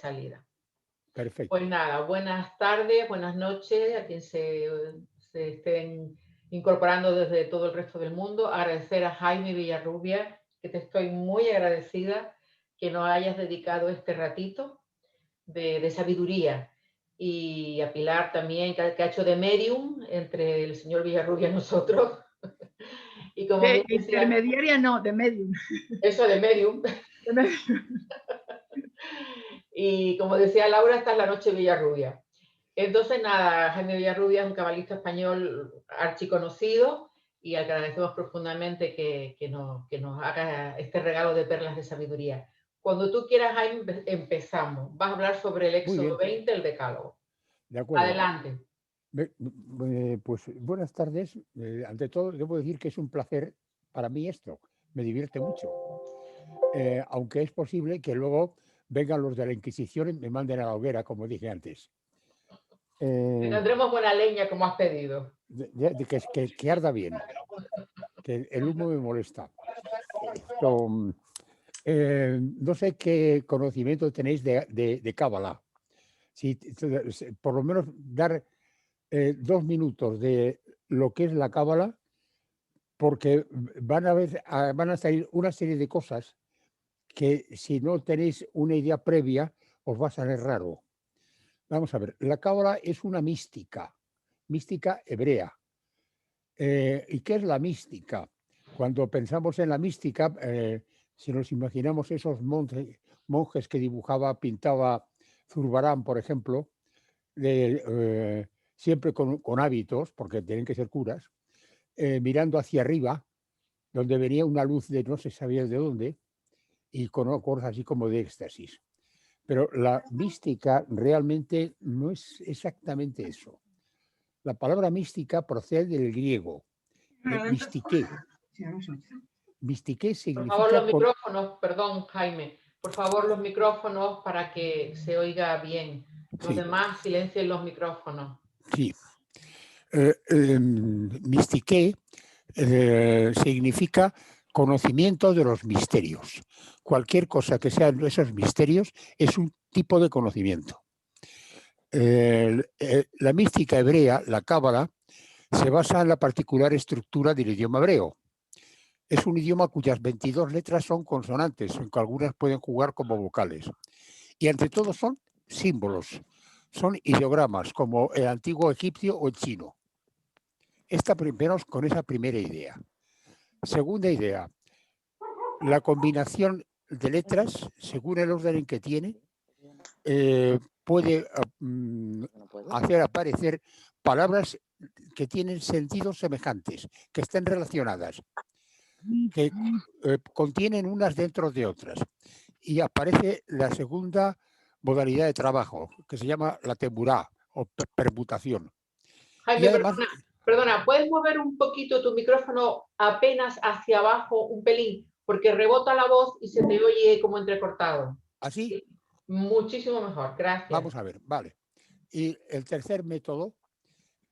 salida. Perfecto. Pues nada, buenas tardes, buenas noches a quien se estén incorporando desde todo el resto del mundo. Agradecer a Jaime Villarrubia, que te estoy muy agradecida que nos hayas dedicado este ratito de sabiduría. Y a Pilar también, que ha hecho de medium entre el señor Villarrubia y nosotros. Y como De bien decía, intermediaria no, de medium. eso de medium. De medium. Y como decía Laura, esta es la noche Villarrubia. Entonces, nada, Jaime Villarrubia es un cabalista español archiconocido y al que agradecemos profundamente que nos haga este regalo de perlas de sabiduría. Cuando tú quieras, Jaime, empezamos. Vas a hablar sobre el Muy Éxodo bien, 20, el Decálogo. de acuerdo. Adelante. Pues buenas tardes. Ante todo, debo decir que es un placer para mí esto. Me divierte mucho. Aunque es posible que luego vengan los de la Inquisición y me manden a la hoguera, como dije antes. Tendremos buena leña, como has pedido. Que arda bien, que el humo me molesta. Esto, no sé qué conocimiento tenéis de Cábala. Si, por lo menos dar 2 minutos de lo que es la Cábala, porque van a salir una serie de cosas que si no tenéis una idea previa os va a salir raro. Vamos a ver, la Cábala es una mística hebrea. ¿Y qué es la mística? Cuando pensamos en la mística, si nos imaginamos esos monjes que pintaba Zurbarán, por ejemplo, siempre con hábitos, porque tienen que ser curas, mirando hacia arriba, donde venía una luz de no se sabía de dónde, y con cosas así como de éxtasis. Pero la mística realmente no es exactamente eso. La palabra mística procede del griego, de mistiqué. Mistiqué Por favor, significa los micrófonos, perdón, Jaime. Por favor, los micrófonos para que se oiga bien. Los sí, demás, silencien los micrófonos. sí. Mistiqué significa conocimiento de los misterios. Cualquier cosa que sean esos misterios es un tipo de conocimiento. La mística hebrea, la cábala, se basa en la particular estructura del idioma hebreo. Es un idioma cuyas 22 letras son consonantes, aunque algunas pueden jugar como vocales. Y ante todo son símbolos, son ideogramas, como el antiguo egipcio o el chino. Primero con esa primera idea. Segunda idea, la combinación de letras, según el orden en que tiene, puede hacer aparecer palabras que tienen sentidos semejantes, que estén relacionadas, que contienen unas dentro de otras. Y aparece la segunda modalidad de trabajo, que se llama la temburá o permutación. Jaime, Y además, perdona, ¿puedes mover un poquito tu micrófono apenas hacia abajo, un pelín? Porque rebota la voz y se te oye como entrecortado. así, Sí, muchísimo mejor, gracias. vamos a ver, vale. Y el tercer método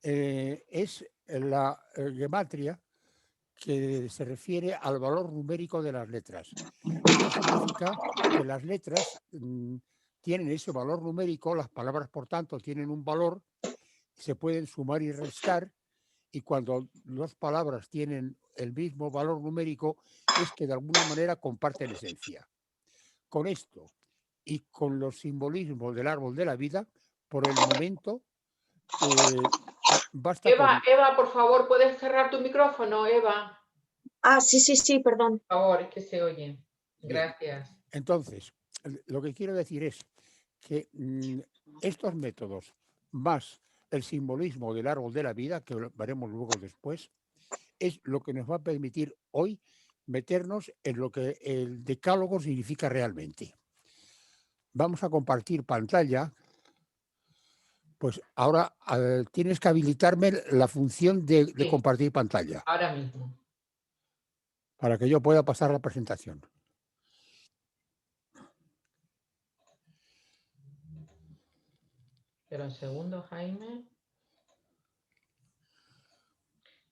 es la gematria, que se refiere al valor numérico de las letras. Esto significa que las letras tienen ese valor numérico, las palabras, por tanto, tienen un valor, se pueden sumar y restar, y cuando dos palabras tienen el mismo valor numérico, es que de alguna manera comparten esencia. Con esto y con los simbolismos del árbol de la vida, por el momento, basta con... Eva, por favor, ¿puedes cerrar tu micrófono, Eva? Ah, sí, perdón. Por favor, es que se oye. Bien. Gracias. Entonces, lo que quiero decir es que estos métodos, más el simbolismo del árbol de la vida, que lo veremos luego después, es lo que nos va a permitir hoy meternos en lo que el decálogo significa realmente. Vamos a compartir pantalla. Pues ahora tienes que habilitarme la función de Sí, compartir pantalla ahora mismo. para que yo pueda pasar la presentación. Pero un segundo, Jaime.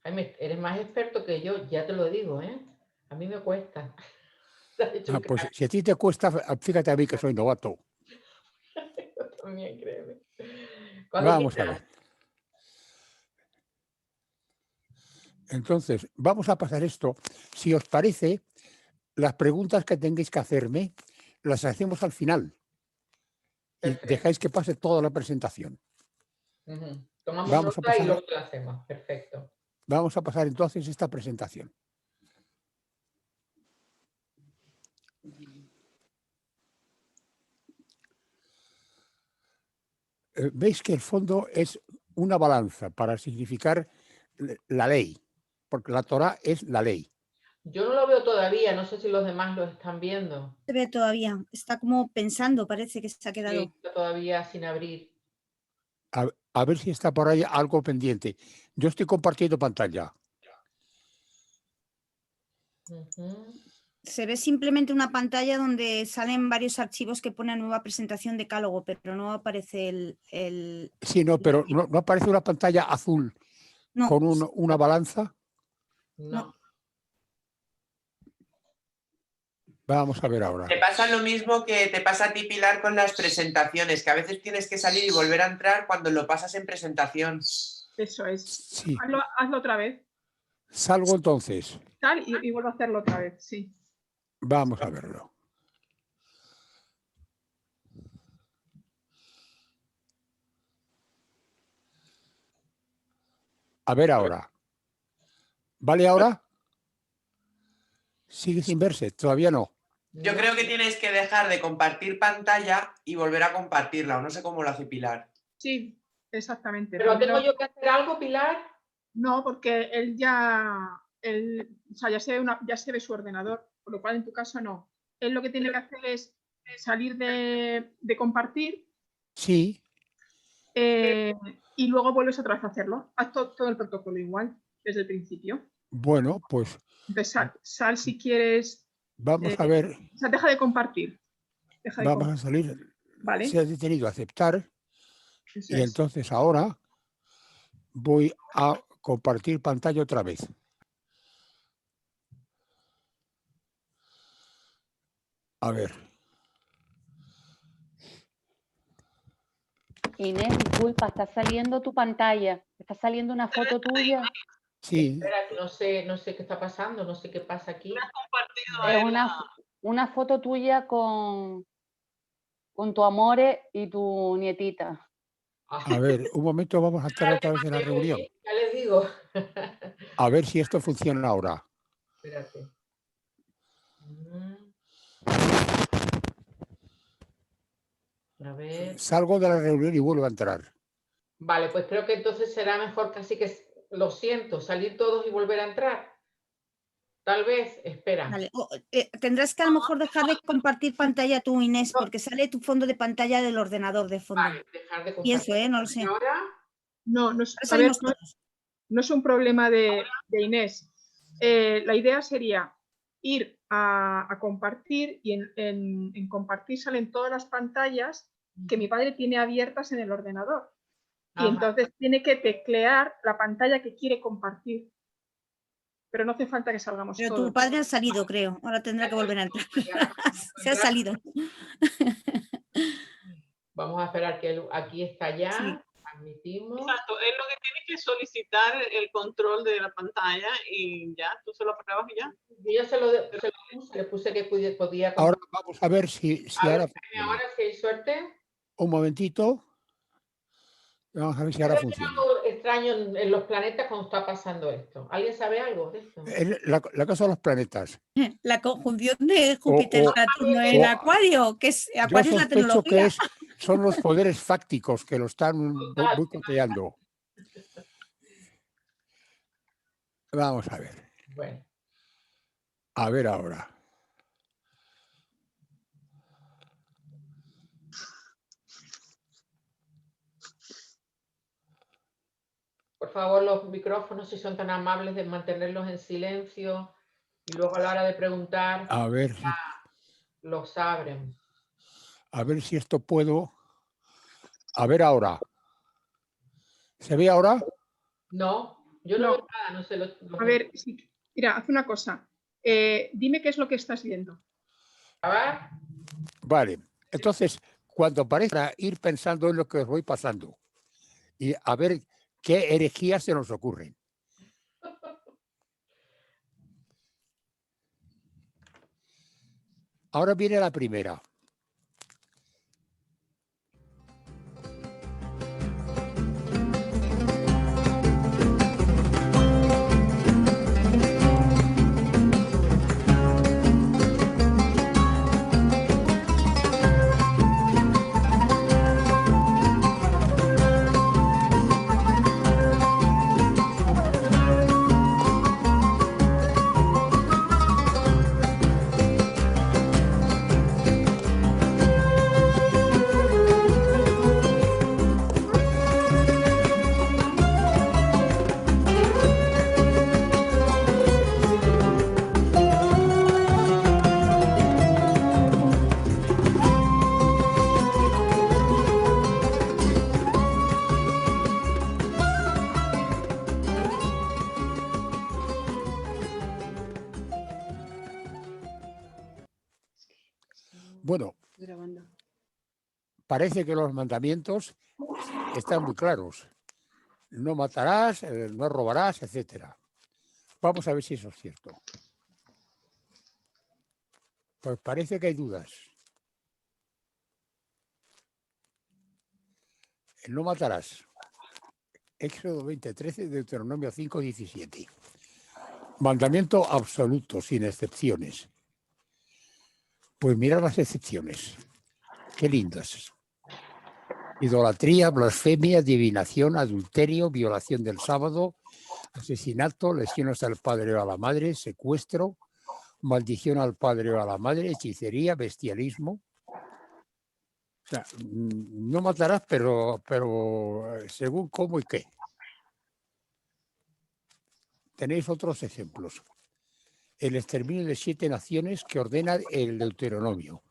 Jaime, eres más experto que yo, ya te lo digo, ¿eh? A mí me cuesta. Pues si a ti te cuesta, fíjate a mí que soy novato. Bien, créeme. Cuando Vamos a quieras. ver. Entonces, vamos a pasar esto. Si os parece, las preguntas que tengáis que hacerme las hacemos al final y Perfecto. dejáis que pase toda la presentación. Ujú. Tomamos Vamos a nota y pasar, luego lo hacemos. Perfecto. vamos a pasar entonces esta presentación. Veis que el fondo es una balanza para significar la ley, porque la Torá es la ley. Yo no lo veo todavía, no sé si los demás lo están viendo. Se ve todavía, está como pensando, parece que se ha Sí, quedado. está todavía sin abrir. A ver si está por ahí algo pendiente. Yo estoy compartiendo pantalla. Ujú. Se ve simplemente una pantalla donde salen varios archivos que pone nueva presentación decálogo, pero no aparece el... Sí, no, pero no aparece una pantalla azul No, con una balanza. No. Vamos a ver ahora. Te pasa lo mismo que te pasa a ti, Pilar, con las presentaciones, que a veces tienes que salir y volver a entrar cuando lo pasas en presentación. Eso es. Sí, Hazlo otra vez. salgo entonces. Tal, y vuelvo a hacerlo otra vez, sí. Vamos a verlo. A ver ahora. ¿Vale ahora? Sigue sin verse, todavía no. Yo No. creo que tienes que dejar de compartir pantalla y volver a compartirla, o no sé cómo lo hace Pilar. Sí, exactamente. ¿Pero Primero- tengo yo que hacer algo, Pilar? No, porque o sea, ya se ve su ordenador, por lo cual en tu caso no. Él lo que tiene que hacer es salir de compartir Sí, y luego vuelves otra vez a hacerlo. Haz todo el protocolo igual, desde el principio. bueno, pues Entonces, sal si quieres. vamos a ver. O sea, deja de compartir. Deja de Vamos a compartir. salir. Vale. Se ha detenido a aceptar Eso y es. entonces ahora voy a compartir pantalla otra vez. A ver. Inés, disculpa, está saliendo tu pantalla. Está saliendo una foto tuya. Sí, Espera, que no sé qué está pasando, no sé qué pasa aquí. Es una foto tuya con tu amore y tu nietita. a ver, un momento, vamos a entrar otra vez en la reunión. Ya les digo. A ver si esto funciona ahora. Espérate. A ver. Salgo de la reunión y vuelvo a entrar. Vale, pues creo que entonces será mejor casi que, lo siento, salir todos y volver a entrar. Tal vez, espera. vale. Tendrás que a lo mejor dejar de compartir pantalla tú, Inés, porque sale tu fondo de pantalla del ordenador de fondo. Vale, dejar de Pienso, compartir. no lo sé. ¿Y ahora? No, Ahora a ver, salimos todos. no es un problema de Inés. La idea sería ir a compartir y en compartir salen todas las pantallas que mi padre tiene abiertas en el ordenador. Y Ajá. entonces tiene que teclear la pantalla que quiere compartir. Pero no hace falta que salgamos Pero todos. tu padre ha salido, creo. Ahora tendrá que volver a entrar. Se ha salido. Vamos a esperar que aquí está ya. Sí. Admitimos. Exacto, él lo que tiene que solicitar el control de la pantalla y ya, tú se lo apruebas y ya. Yo ya se lo puse, le puse que podía. Ahora vamos a ver si A ver, ahora espérame, funciona. ahora si hay suerte. Un momentito. Vamos a ver si ahora funciona. Algo extraño en los planetas cuando está pasando esto. ¿Alguien sabe algo de esto? La cosa de los planetas. La conjunción de Júpiter, Saturno en Acuario, que es Yo Acuario es la sospecho que tecnología. son los poderes fácticos que lo están boicoteando. Vamos a ver. Bueno, A ver ahora. por favor, los micrófonos, si son tan amables de mantenerlos en silencio y luego a la hora de preguntar, A ver, los abren. a ver si esto puedo. A ver ahora. ¿Se ve ahora? No, yo no No. veo nada, no sé. A ver, mira, haz una cosa. Dime qué es lo que estás viendo. A ver, Vale. Entonces, cuando parezca ir pensando en lo que os voy pasando y a ver qué herejías se nos ocurren. Ahora viene la primera. Bueno, parece que los mandamientos están muy claros. No matarás, no robarás, etcétera. Vamos a ver si eso es cierto. Pues parece que hay dudas. No matarás. Éxodo 20:13, Deuteronomio 5:17. Mandamiento absoluto, sin excepciones. Pues mirad las excepciones. Qué lindas. Idolatría, blasfemia, adivinación, adulterio, violación del sábado, asesinato, lesiones al padre o a la madre, secuestro, maldición al padre o a la madre, hechicería, bestialismo. O sea, no matarás, pero según cómo y qué. Tenéis otros ejemplos. El exterminio de 7 naciones que ordena el Deuteronomio.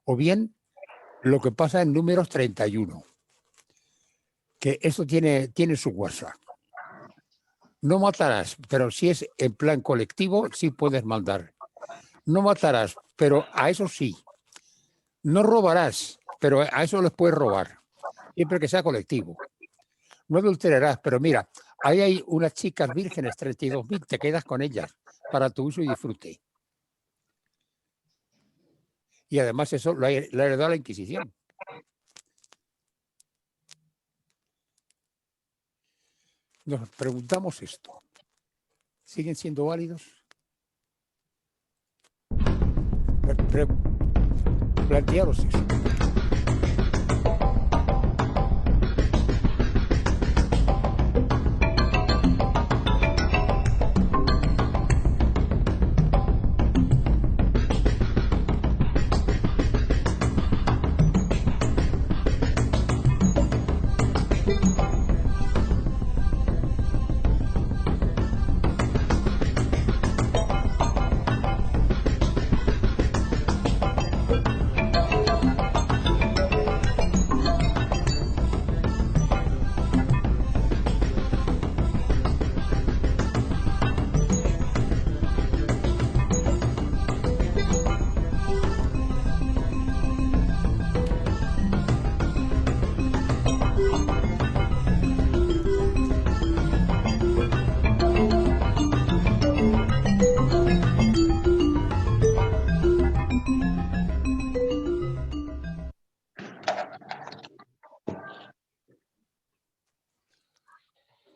O bien lo que pasa en Números 31. Que esto tiene su WhatsApp. No matarás, pero si es en plan colectivo, sí puedes mandar. No matarás, pero a eso sí. No robarás, pero a eso les puedes robar. Siempre que sea colectivo. No adulterarás, pero mira, ahí hay unas chicas vírgenes, 32.000, te quedas con ellas para tu uso y disfrute. Y además eso lo ha heredado la Inquisición. Nos preguntamos esto. ¿Siguen siendo válidos? Plantearos eso.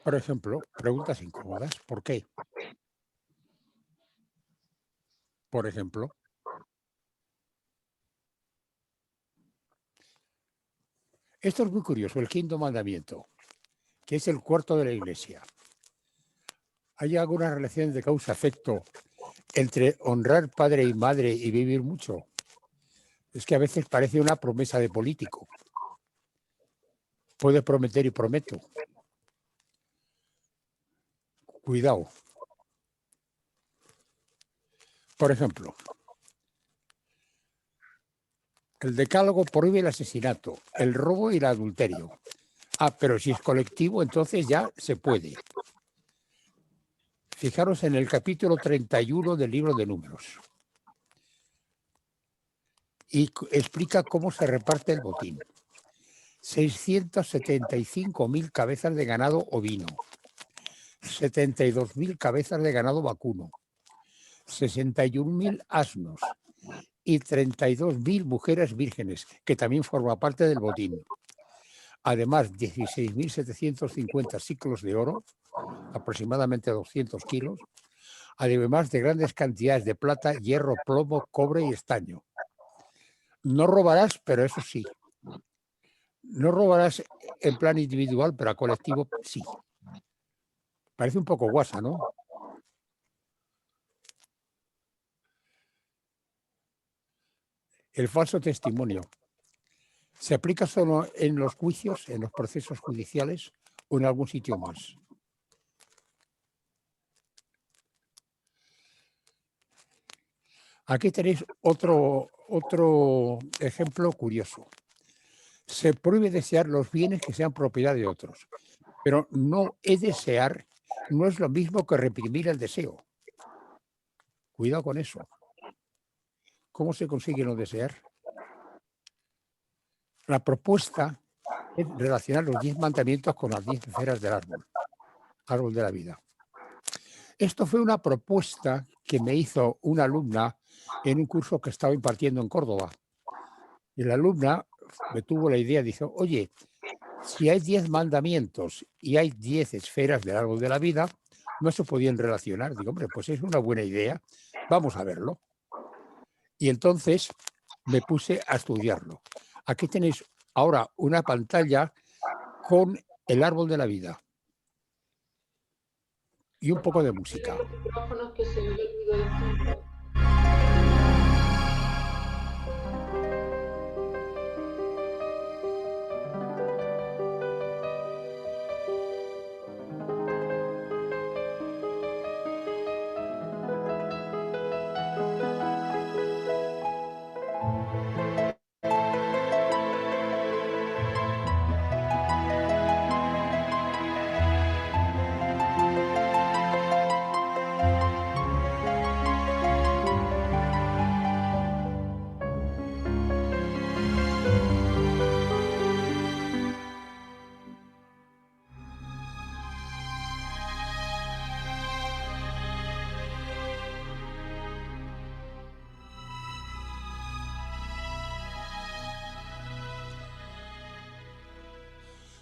Por ejemplo, preguntas incómodas. ¿Por qué? Por ejemplo, esto es muy curioso, el 5.º mandamiento, que es el cuarto de la Iglesia. ¿Hay alguna relación de causa-efecto entre honrar padre y madre y vivir mucho? Es que a veces parece una promesa de político. Puede prometer y prometo. Cuidado. Por ejemplo, el decálogo prohíbe el asesinato, el robo y el adulterio. Ah, pero si es colectivo, entonces ya se puede. Fijaros en el capítulo 31 del libro de Números. y explica cómo se reparte el botín. 675.000 cabezas de ganado ovino, 72.000 cabezas de ganado vacuno, 61.000 asnos y 32.000 mujeres vírgenes, que también forma parte del botín. Además, 16.750 siclos de oro, aproximadamente 200 kilos, además de grandes cantidades de plata, hierro, plomo, cobre y estaño. No robarás, pero eso sí. No robarás en plan individual, pero a colectivo sí. Parece un poco guasa, ¿no? El falso testimonio. ¿Se aplica solo en los juicios, en los procesos judiciales o en algún sitio más? Aquí tenéis otro ejemplo curioso. Se prohíbe desear los bienes que sean propiedad de otros, pero no desear no es lo mismo que reprimir el deseo. Cuidado con eso. ¿Cómo se consigue no desear? La propuesta es relacionar los 10 mandamientos con las 10 esferas del árbol de la vida. Esto fue una propuesta que me hizo una alumna en un curso que estaba impartiendo en Córdoba. Y la alumna me tuvo la idea, dijo, oye, si hay 10 mandamientos y hay 10 esferas del árbol de la vida, no se podían relacionar. Digo, hombre, pues es una buena idea, vamos a verlo. Y entonces me puse a estudiarlo. Aquí tenéis ahora una pantalla con el árbol de la vida y un poco de música. Los micrófonos que se oye el ruido de fondo.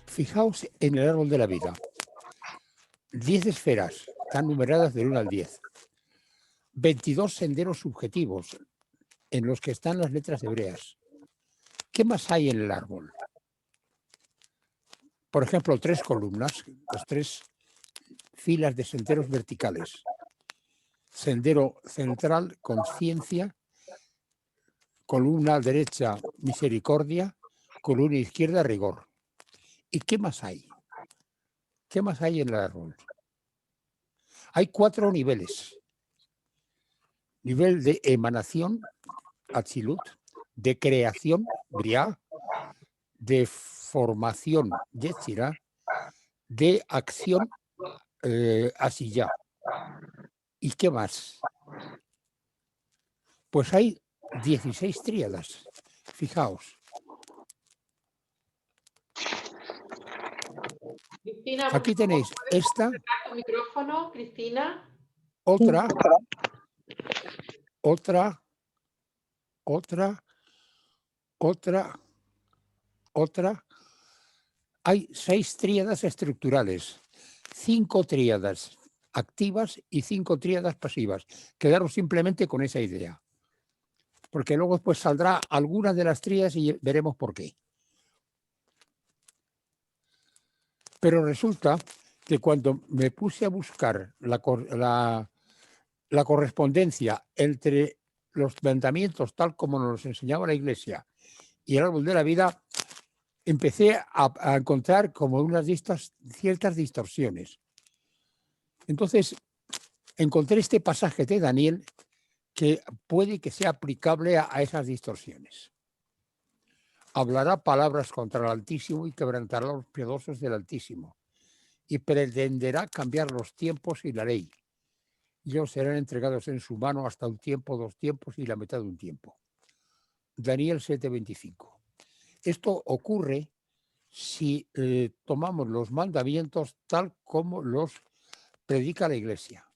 Fijaos en el árbol de la vida. 10 esferas, están numeradas del 1 al 10. 22 senderos subjetivos en los que están las letras hebreas. ¿Qué más hay en el árbol? Por ejemplo, 3 columnas, las 3 filas de senderos verticales. Sendero central, conciencia. Columna derecha, misericordia. Columna izquierda, rigor. ¿Y qué más hay? ¿Qué más hay en el árbol? Hay 4 niveles. Nivel de emanación, Atzilut, de creación, Briah, de formación, Yetzirah, de acción, Asiyah. ¿Y qué más? Pues hay 16 tríadas. Fijaos. Cristina, Aquí tenéis esta, acercar tu micrófono, Cristina. otra, otra. Hay 6 tríadas estructurales, 5 tríadas activas y 5 tríadas pasivas. Quedaros simplemente con esa idea. Porque luego pues saldrá alguna de las tríadas y veremos por qué. Pero resulta que cuando me puse a buscar la correspondencia entre los mandamientos tal como nos los enseñaba la Iglesia y el árbol de la vida, empecé a encontrar como ciertas distorsiones. Entonces, encontré este pasaje de Daniel que puede que sea aplicable a esas distorsiones. Hablará palabras contra el Altísimo y quebrantará a los piadosos del Altísimo, y pretenderá cambiar los tiempos y la ley. Y ellos serán entregados en su mano hasta un tiempo, 2 tiempos y la mitad de un tiempo. Daniel 7:25. Esto ocurre si tomamos los mandamientos tal como los predica la Iglesia.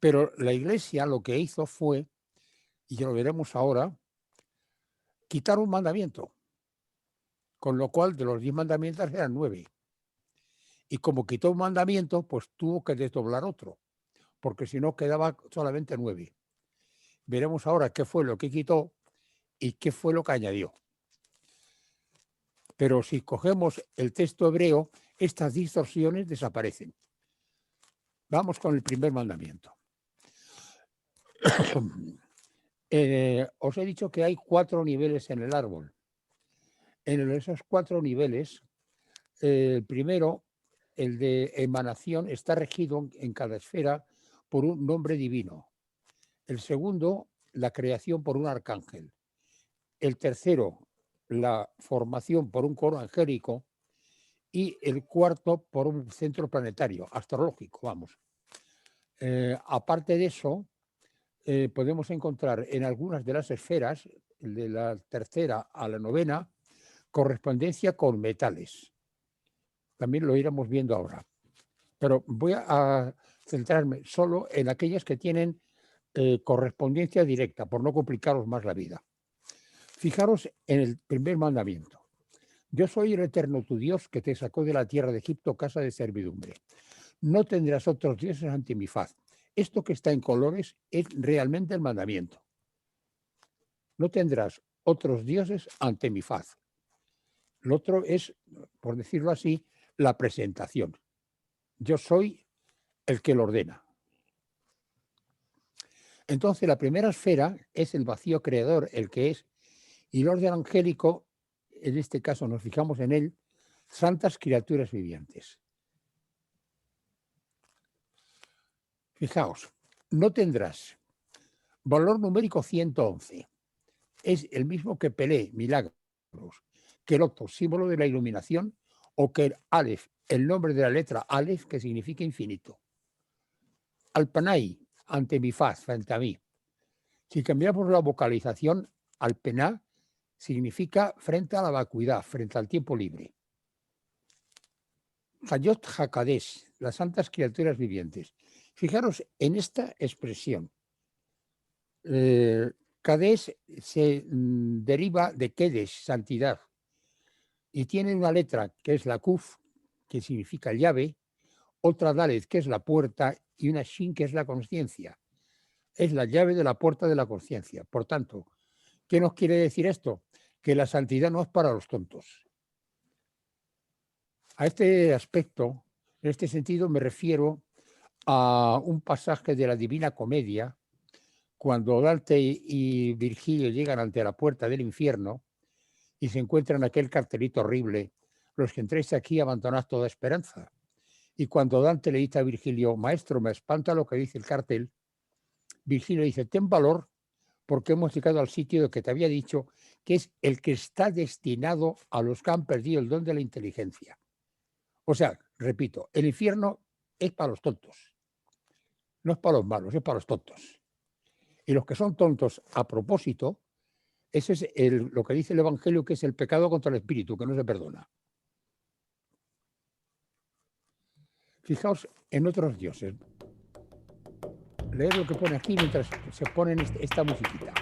Pero la Iglesia lo que hizo fue, y ya lo veremos ahora, quitar un mandamiento, con lo cual de los 10 mandamientos eran 9. Y como quitó un mandamiento, pues tuvo que desdoblar otro, porque si no quedaba solamente 9. Veremos ahora qué fue lo que quitó y qué fue lo que añadió. Pero si cogemos el texto hebreo, estas distorsiones desaparecen. Vamos con el primer mandamiento. Os he dicho que hay 4 niveles en el árbol. En esos 4 niveles, el primero, el de emanación, está regido en cada esfera por un nombre divino. El segundo, la creación por un arcángel. El tercero, la formación por un coro angélico. Y el cuarto, por un centro planetario, astrológico, vamos. Aparte de eso, podemos encontrar en algunas de las esferas, de la tercera a la novena, correspondencia con metales. También lo iremos viendo ahora. Pero voy a centrarme solo en aquellas que tienen correspondencia directa, por no complicaros más la vida. Fijaros en el primer mandamiento. Yo soy el eterno tu Dios que te sacó de la tierra de Egipto, casa de servidumbre. No tendrás otros dioses ante mi faz. Esto que está en colores es realmente el mandamiento. No tendrás otros dioses ante mi faz. Lo otro es, por decirlo así, la presentación. Yo soy el que lo ordena. Entonces, la primera esfera es el vacío creador, el que es, y el orden angélico, en este caso nos fijamos en él, santas criaturas vivientes. Fijaos, no tendrás valor numérico 111. Es el mismo que Pelé, milagros, que el otro, símbolo de la iluminación, o que el Aleph, el nombre de la letra Aleph, que significa infinito. Alpanay, ante mi faz, frente a mí. Si cambiamos la vocalización, Alpená significa frente a la vacuidad, frente al tiempo libre. Hayot Hakadesh, las santas criaturas vivientes. Fijaros en esta expresión. Kadesh se deriva de Kedesh, santidad, y tiene una letra que es la Kuf, que significa llave, otra Dalet, que es la puerta, y una Shin, que es la conciencia. Es la llave de la puerta de la conciencia. Por tanto, ¿qué nos quiere decir esto? Que la santidad no es para los tontos. A este aspecto, en este sentido, me refiero a un pasaje de la Divina Comedia, cuando Dante y Virgilio llegan ante la puerta del infierno y se encuentran aquel cartelito horrible: los que entréis aquí abandonad toda esperanza. Y cuando Dante le dice a Virgilio: maestro, me espanta lo que dice el cartel, Virgilio dice: ten valor, porque hemos llegado al sitio de que te había dicho, que es el que está destinado a los que han perdido el don de la inteligencia. O sea, repito, el infierno es para los tontos, no es para los malos, es para los tontos. Y los que son tontos a propósito, ese es lo que dice el Evangelio, que es el pecado contra el espíritu, que no se perdona. Fijaos en otros dioses. Leed lo que pone aquí mientras se pone esta musiquita.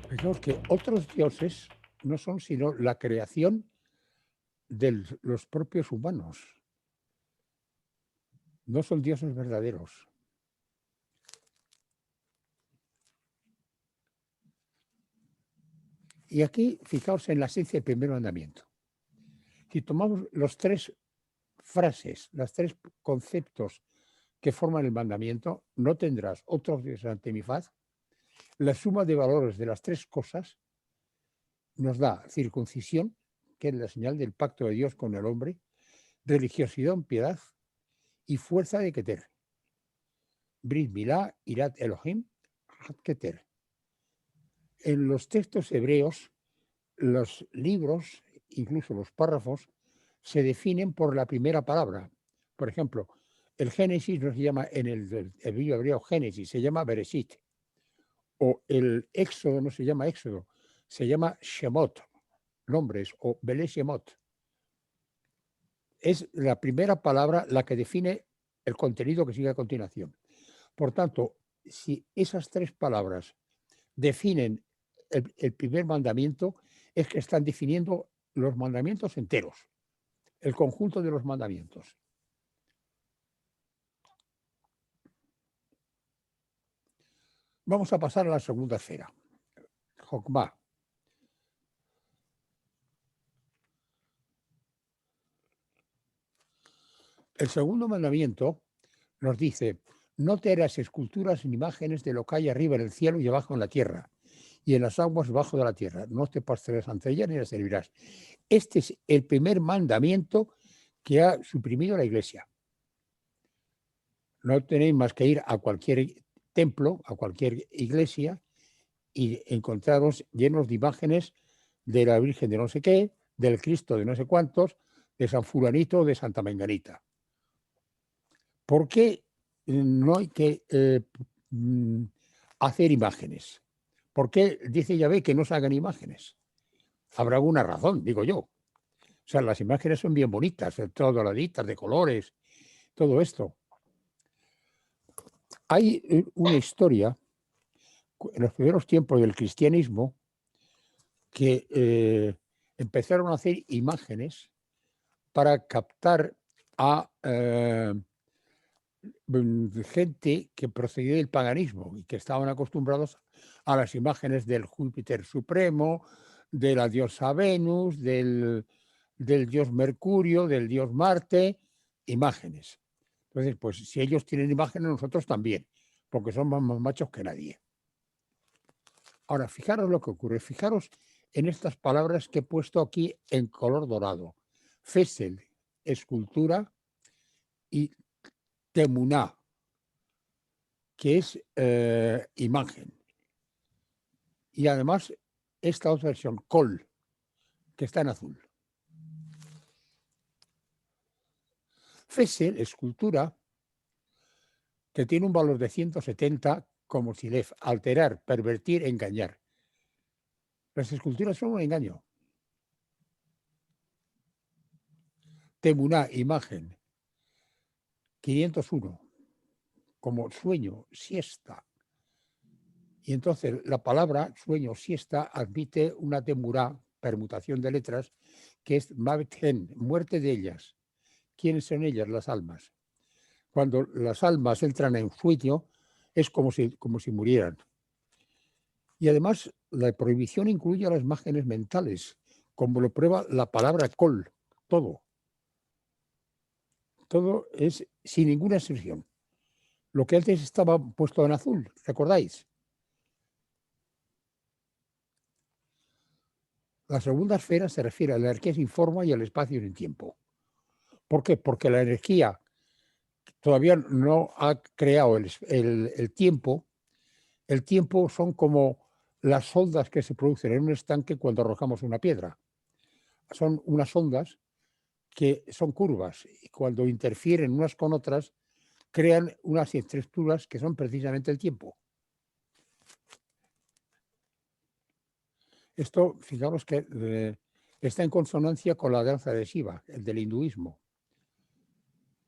Fijaos que otros dioses no son sino la creación de los propios humanos. No son dioses verdaderos. Y aquí, fijaos en la esencia del primer mandamiento. Si tomamos los 3 frases, los 3 conceptos que forman el mandamiento, no tendrás otros dioses ante mi faz, la suma de valores de las 3 cosas nos da circuncisión, que es la señal del pacto de Dios con el hombre, religiosidad, piedad y fuerza de Keter. Brit Milá, Irat Elohim, Hat Keter. En los textos hebreos, los libros, incluso los párrafos, se definen por la primera palabra. Por ejemplo, el Génesis no se llama, en el libro hebreo Génesis, se llama Bereshit. O el Éxodo no se llama Éxodo, se llama Shemot, nombres, o Bele Shemot. Es la primera palabra la que define el contenido que sigue a continuación. Por tanto, si esas 3 palabras definen el primer mandamiento, es que están definiendo los mandamientos enteros, el conjunto de los mandamientos. Vamos a pasar a la segunda esfera, Jokmah. El segundo mandamiento nos dice: no te harás esculturas ni imágenes de lo que hay arriba en el cielo y abajo en la tierra, y en las aguas debajo de la tierra. No te postrarás ante ellas ni las servirás. Este es el primer mandamiento que ha suprimido la Iglesia. No tenéis más que ir a cualquier templo, a cualquier iglesia, y encontraros llenos de imágenes de la Virgen de no sé qué, del Cristo de no sé cuántos, de San Fulanito o de Santa Menganita. ¿Por qué no hay que hacer imágenes? ¿Por qué dice Yahvé que no se hagan imágenes? Habrá alguna razón, digo yo. O sea, las imágenes son bien bonitas, todas doraditas, de colores, todo esto. Hay una historia en los primeros tiempos del cristianismo que empezaron a hacer imágenes para captar a gente que procedía del paganismo y que estaban acostumbrados a las imágenes del Júpiter Supremo, de la diosa Venus, del dios Mercurio, del dios Marte, imágenes. Entonces, pues si ellos tienen imágenes, nosotros también, porque son más machos que nadie. Ahora, fijaros lo que ocurre. Fijaros en estas palabras que he puesto aquí en color dorado. Fesel, escultura, y Temuná, que es imagen. Y además, esta otra versión, Kol, que está en azul. Fesel, escultura, que tiene un valor de 170 como silef, alterar, pervertir, engañar. Las esculturas son un engaño. Temuná, imagen, 501, como sueño, siesta. Y entonces la palabra sueño, siesta, admite una temurá, permutación de letras, que es Mavet-hen, muerte de ellas. ¿Quiénes son ellas? Las almas. Cuando las almas entran en sueño, es como si murieran. Y además, la prohibición incluye a las imágenes mentales, como lo prueba la palabra kol, todo. Todo es sin ninguna excepción. Lo que antes estaba puesto en azul, ¿recordáis? La segunda esfera se refiere a la energía sin forma y al espacio sin tiempo. ¿Por qué? Porque la energía todavía no ha creado el tiempo. El tiempo son como las ondas que se producen en un estanque cuando arrojamos una piedra. Son unas ondas que son curvas y cuando interfieren unas con otras crean unas estructuras que son precisamente el tiempo. Esto, fijaros que está en consonancia con la danza de Shiva, el del hinduismo.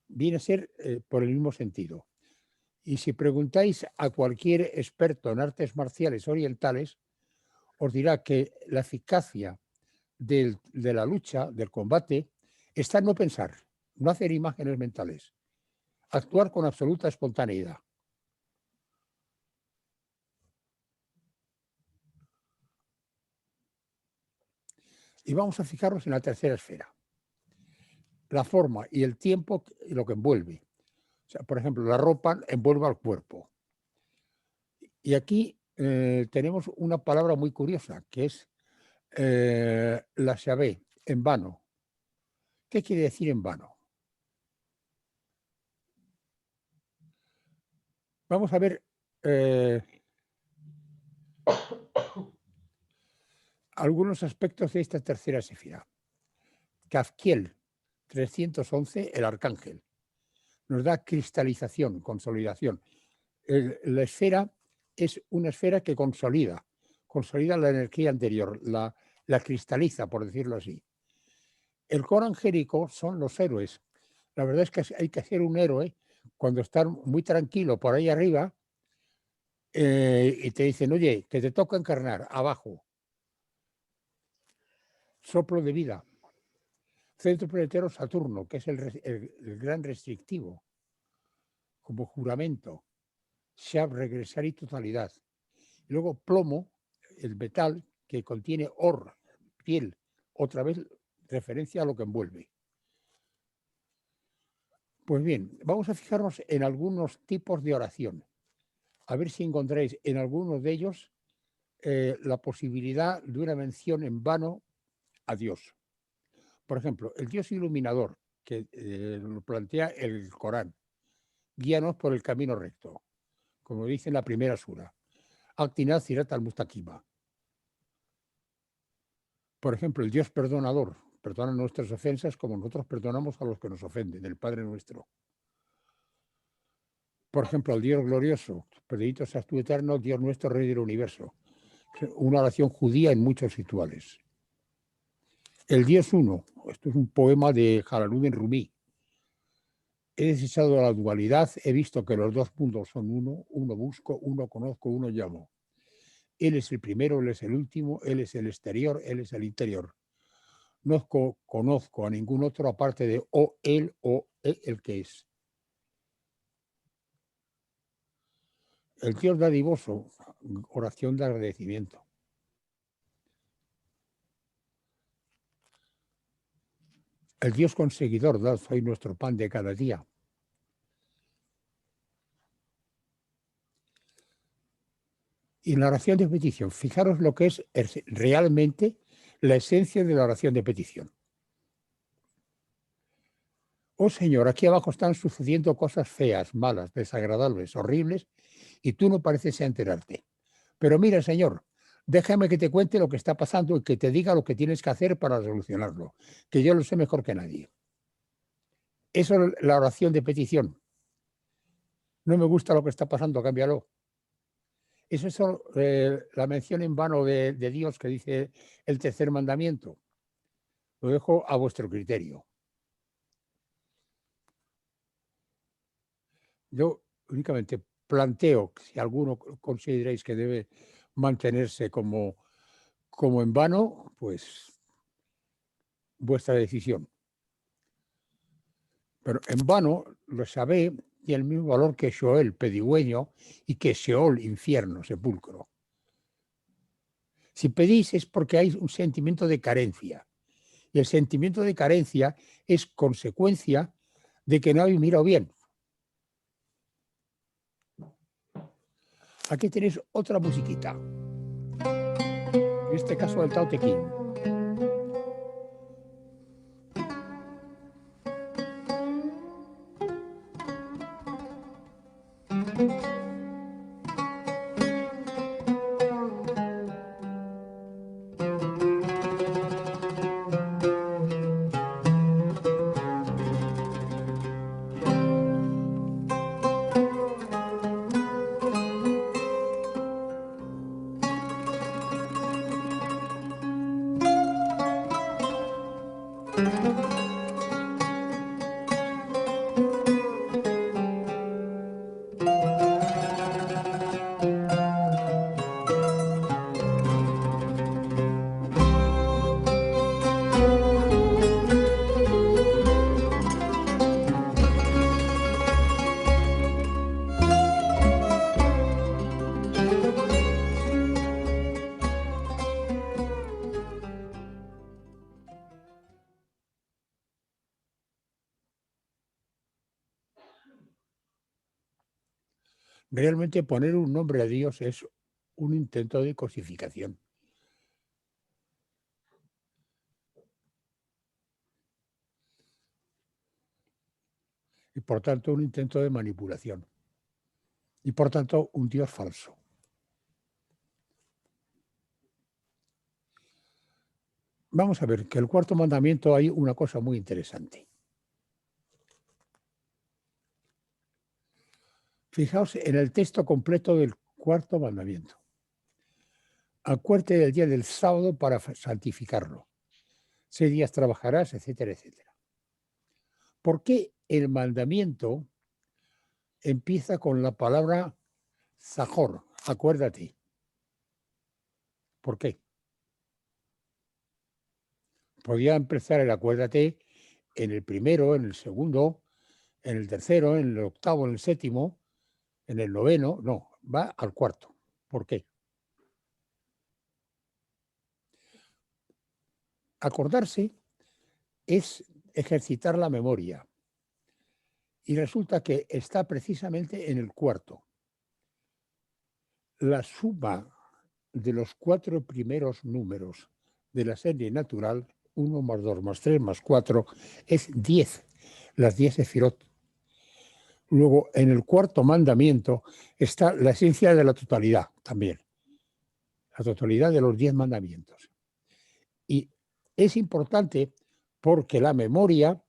Viene a ser por el mismo sentido. Y si preguntáis a cualquier experto en artes marciales orientales, os dirá que la eficacia de la lucha, del combate, está en no pensar, no hacer imágenes mentales, actuar con absoluta espontaneidad. Y vamos a fijarnos en la tercera esfera. la forma y el tiempo y lo que envuelve. O sea, por ejemplo, la ropa envuelve al cuerpo. Y aquí tenemos una palabra muy curiosa, que es la saber, en vano. ¿Qué quiere decir en vano? Vamos a ver algunos aspectos de esta tercera sefirá. Kafkiel 311, el arcángel, nos da cristalización, consolidación. La esfera es una esfera que consolida la energía anterior, la cristaliza, por decirlo así. El coro angélico son los héroes. La verdad es que hay que ser un héroe cuando estás muy tranquilo por ahí arriba y te dicen, oye, que te toca encarnar abajo. Soplo de vida. Centro planetario Saturno, que es el gran restrictivo, como juramento. Shab, regresar y totalidad. Y luego plomo, el metal que contiene or, piel, otra vez referencia a lo que envuelve. Pues bien, vamos a fijarnos en algunos tipos de oración. A ver si encontráis en algunos de ellos la posibilidad de una mención en vano a Dios. Por ejemplo, el Dios iluminador, que lo plantea el Corán. Guíanos por el camino recto, como dice en la primera sura. Actinad sirat al-mustaqima. Por ejemplo, el Dios perdonador perdona nuestras ofensas como nosotros perdonamos a los que nos ofenden, el Padre nuestro. Por ejemplo, el Dios glorioso, bendito seas tú eterno, Dios nuestro, Rey del universo. Una oración judía en muchos rituales. El Dios uno, esto es un poema de Jalaluddin Rumi. He desechado la dualidad, he visto que los dos mundos son uno, uno busco, uno conozco, uno llamo. Él es el primero, Él es el último, Él es el exterior, Él es el interior. No conozco a ningún otro aparte de Él o el que es. El Dios dadivoso, oración de agradecimiento. El Dios conseguidor, dad hoy nuestro pan de cada día. Y la oración de petición, fijaros lo que es realmente la esencia de la oración de petición. Oh Señor, aquí abajo están sucediendo cosas feas, malas, desagradables, horribles, y tú no pareces enterarte. Pero mira, Señor, déjame que te cuente lo que está pasando y que te diga lo que tienes que hacer para solucionarlo, que yo lo sé mejor que nadie. Eso es la oración de petición. No me gusta lo que está pasando, cámbialo. ¿Es eso la mención en vano de Dios que dice el tercer mandamiento? Lo dejo a vuestro criterio. Yo únicamente planteo, si alguno consideráis que debe mantenerse como en vano, pues vuestra decisión. Pero en vano, lo sabé, tiene el mismo valor que Sheol, pedigüeño, y que Sheol, infierno, sepulcro. Si pedís es porque hay un sentimiento de carencia. Y el sentimiento de carencia es consecuencia de que no habéis mirado bien. Aquí tenéis otra musiquita. En este caso el Tao Te Ching. Realmente poner un nombre a Dios es un intento de cosificación. Y por tanto un intento de manipulación. Y por tanto un Dios falso. Vamos a ver que el cuarto mandamiento hay una cosa muy interesante. Fijaos en el texto completo del cuarto mandamiento. Acuérdate del día del sábado para santificarlo. 6 días trabajarás, etcétera, etcétera. ¿Por qué el mandamiento empieza con la palabra zahor? Acuérdate. ¿Por qué? Podía empezar el acuérdate en el primero, en el segundo, en el tercero, en el octavo, en el séptimo, en el noveno. No, va al cuarto. ¿Por qué? Acordarse es ejercitar la memoria. Y resulta que está precisamente en el cuarto. La suma de los 4 primeros números de la serie natural, 1 más 2 más 3 más 4, es 10, las 10 sefirot. Luego, en el cuarto mandamiento está la esencia de la totalidad también, la totalidad de los 10 mandamientos. Y es importante porque la memoria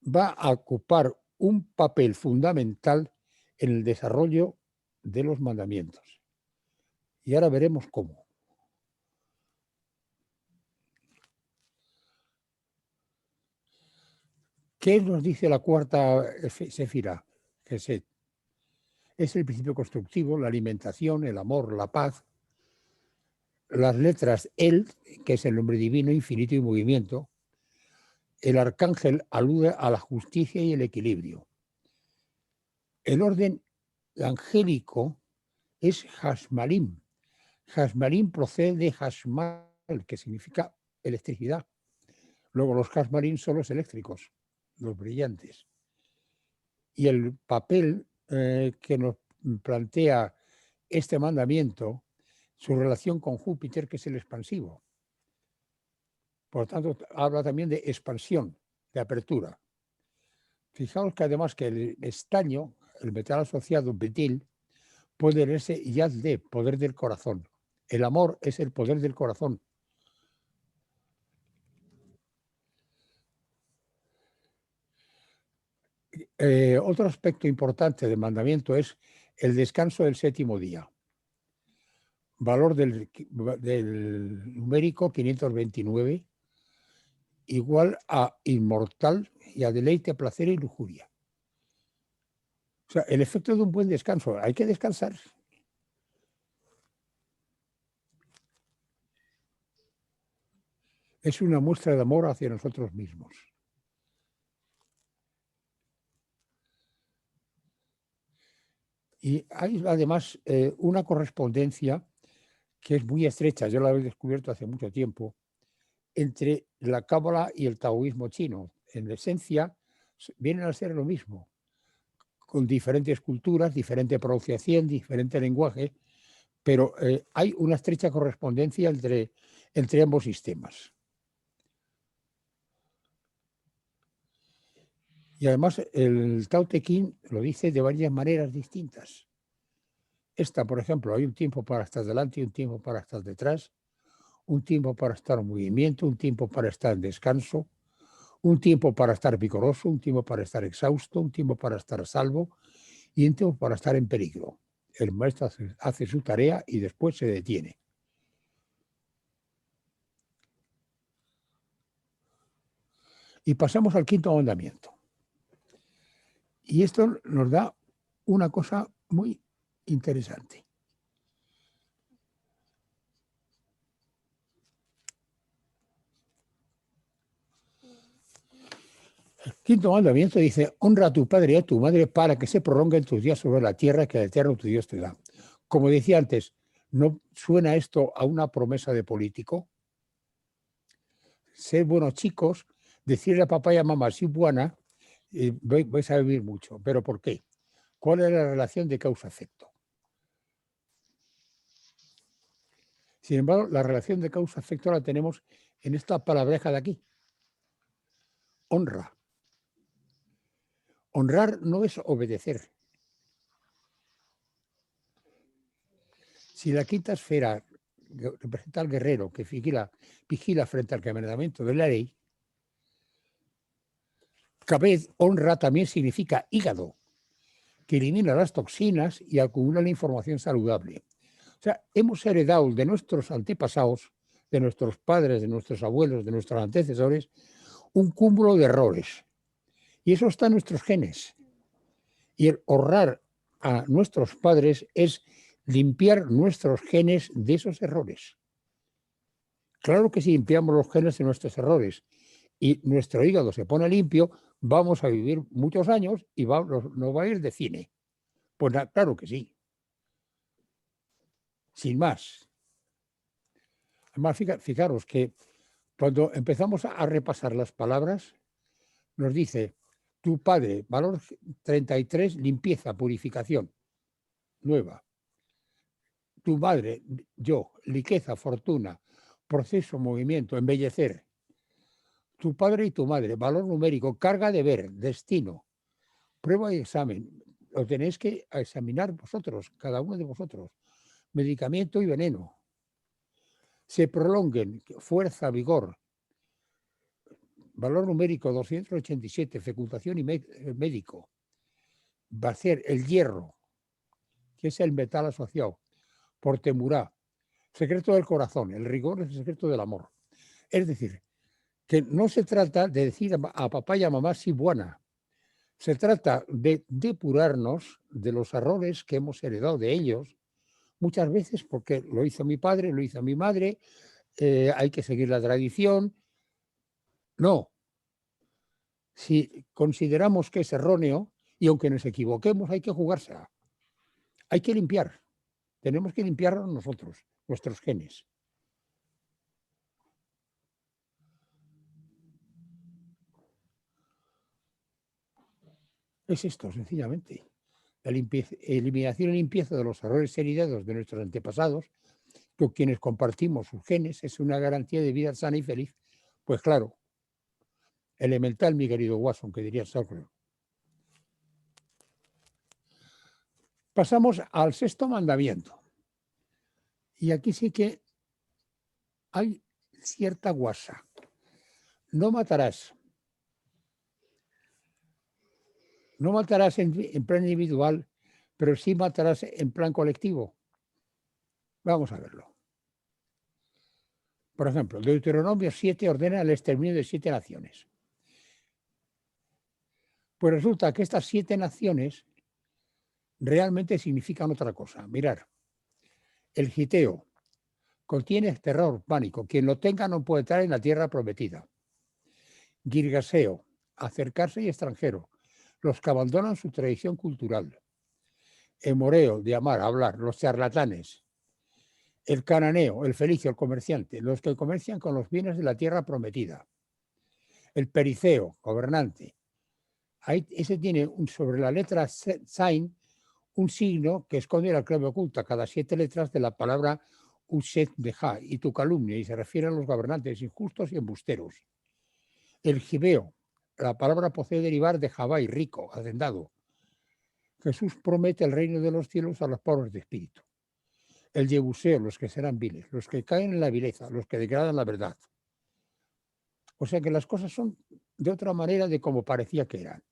va a ocupar un papel fundamental en el desarrollo de los mandamientos. Y ahora veremos cómo. ¿Qué nos dice la cuarta sefira? Es el principio constructivo, la alimentación, el amor, la paz. Las letras El, que es el nombre divino, infinito y movimiento. El arcángel alude a la justicia y el equilibrio. El orden angélico es Hashmalim. Hashmalim procede de Hashmal, que significa electricidad. Luego los Hashmalim son los eléctricos, los brillantes. Y el papel que nos plantea este mandamiento, su relación con Júpiter, que es el expansivo. Por lo tanto, habla también de expansión, de apertura. Fijaos que además que el estaño, el metal asociado betil, puede leerse yad de, poder del corazón. El amor es el poder del corazón. Otro aspecto importante del mandamiento es el descanso del séptimo día. Valor del numérico 529, igual a inmortal y a deleite, placer y lujuria. O sea, el efecto de un buen descanso. Hay que descansar. Es una muestra de amor hacia nosotros mismos. Y hay además una correspondencia que es muy estrecha, yo la he descubierto hace mucho tiempo, entre la cábala y el taoísmo chino. En esencia, vienen a ser lo mismo, con diferentes culturas, diferente pronunciación, diferente lenguaje, pero hay una estrecha correspondencia entre ambos sistemas. Y además el Tao Te Ching lo dice de varias maneras distintas. Esta, por ejemplo, hay un tiempo para estar delante y un tiempo para estar detrás, un tiempo para estar en movimiento, un tiempo para estar en descanso, un tiempo para estar vigoroso, un tiempo para estar exhausto, un tiempo para estar a salvo y un tiempo para estar en peligro. El maestro hace su tarea y después se detiene. Y pasamos al quinto mandamiento. Y esto nos da una cosa muy interesante. El quinto mandamiento dice: honra a tu padre y a tu madre para que se prolonguen tus días sobre la tierra que el Eterno tu Dios te da. Como decía antes, ¿no suena esto a una promesa de político? Ser buenos chicos, decirle a papá y a mamá, sí, buena, vais a vivir mucho. ¿Pero por qué? ¿Cuál es la relación de causa-efecto? Sin embargo, la relación de causa-efecto la tenemos en esta palabreja de aquí. Honra. Honrar no es obedecer. Si la quinta esfera representa al guerrero que vigila frente al quebrantamiento de la ley, a vez honra también significa hígado, que elimina las toxinas y acumula la información saludable. O sea, hemos heredado de nuestros antepasados, de nuestros padres, de nuestros abuelos, de nuestros antecesores, un cúmulo de errores. Y eso está en nuestros genes. Y el honrar a nuestros padres es limpiar nuestros genes de esos errores. Claro que si limpiamos los genes de nuestros errores y nuestro hígado se pone limpio, vamos a vivir muchos años y nos va a ir de cine. Pues claro que sí. Sin más. Además, fijaros que cuando empezamos a repasar las palabras, nos dice, tu padre, valor 33, limpieza, purificación, nueva. Tu madre, yo, riqueza, fortuna, proceso, movimiento, embellecer. Tu padre y tu madre, valor numérico, carga de ver, destino, prueba y examen. Lo tenéis que examinar vosotros, cada uno de vosotros. Medicamento y veneno. Se prolonguen, fuerza, vigor. Valor numérico 287, fecundación y médico. Va a ser el hierro, que es el metal asociado. Por temurá, secreto del corazón, el rigor es el secreto del amor. Es decir, que no se trata de decir a papá y a mamá sí buena, se trata de depurarnos de los errores que hemos heredado de ellos, muchas veces porque lo hizo mi padre, lo hizo mi madre, hay que seguir la tradición. No, si consideramos que es erróneo y aunque nos equivoquemos hay que jugársela, hay que limpiar. Tenemos que limpiarnos nosotros, nuestros genes. Es esto, sencillamente. La eliminación y limpieza de los errores heredados de nuestros antepasados, con quienes compartimos sus genes, es una garantía de vida sana y feliz. Pues claro, elemental, mi querido Watson, que diría Sócrates. Pasamos al sexto mandamiento. Y aquí sí que hay cierta guasa. No matarás. No matarás en plan individual, pero sí matarás en plan colectivo. Vamos a verlo. Por ejemplo, Deuteronomio 7 ordena el exterminio de 7 naciones. Pues resulta que estas 7 naciones realmente significan otra cosa. Mirar, el giteo contiene terror, pánico. Quien lo tenga no puede entrar en la tierra prometida. Girgaseo, acercarse y extranjero. Los que abandonan su tradición cultural. Emoreo, de amar, hablar. Los charlatanes. El cananeo, el felicio, el comerciante. Los que comercian con los bienes de la tierra prometida. El periceo, gobernante. Ahí, ese tiene sobre la letra Zain un signo que esconde la clave oculta, cada 7 letras de la palabra Ushet Deja y tu calumnia, y se refiere a los gobernantes injustos y embusteros. El gibeo, la palabra posee derivar de Jabai, rico, hacendado. Jesús promete el reino de los cielos a los pobres de espíritu. El yebuseo, los que serán viles, los que caen en la vileza, los que degradan la verdad. O sea que las cosas son de otra manera de como parecía que eran.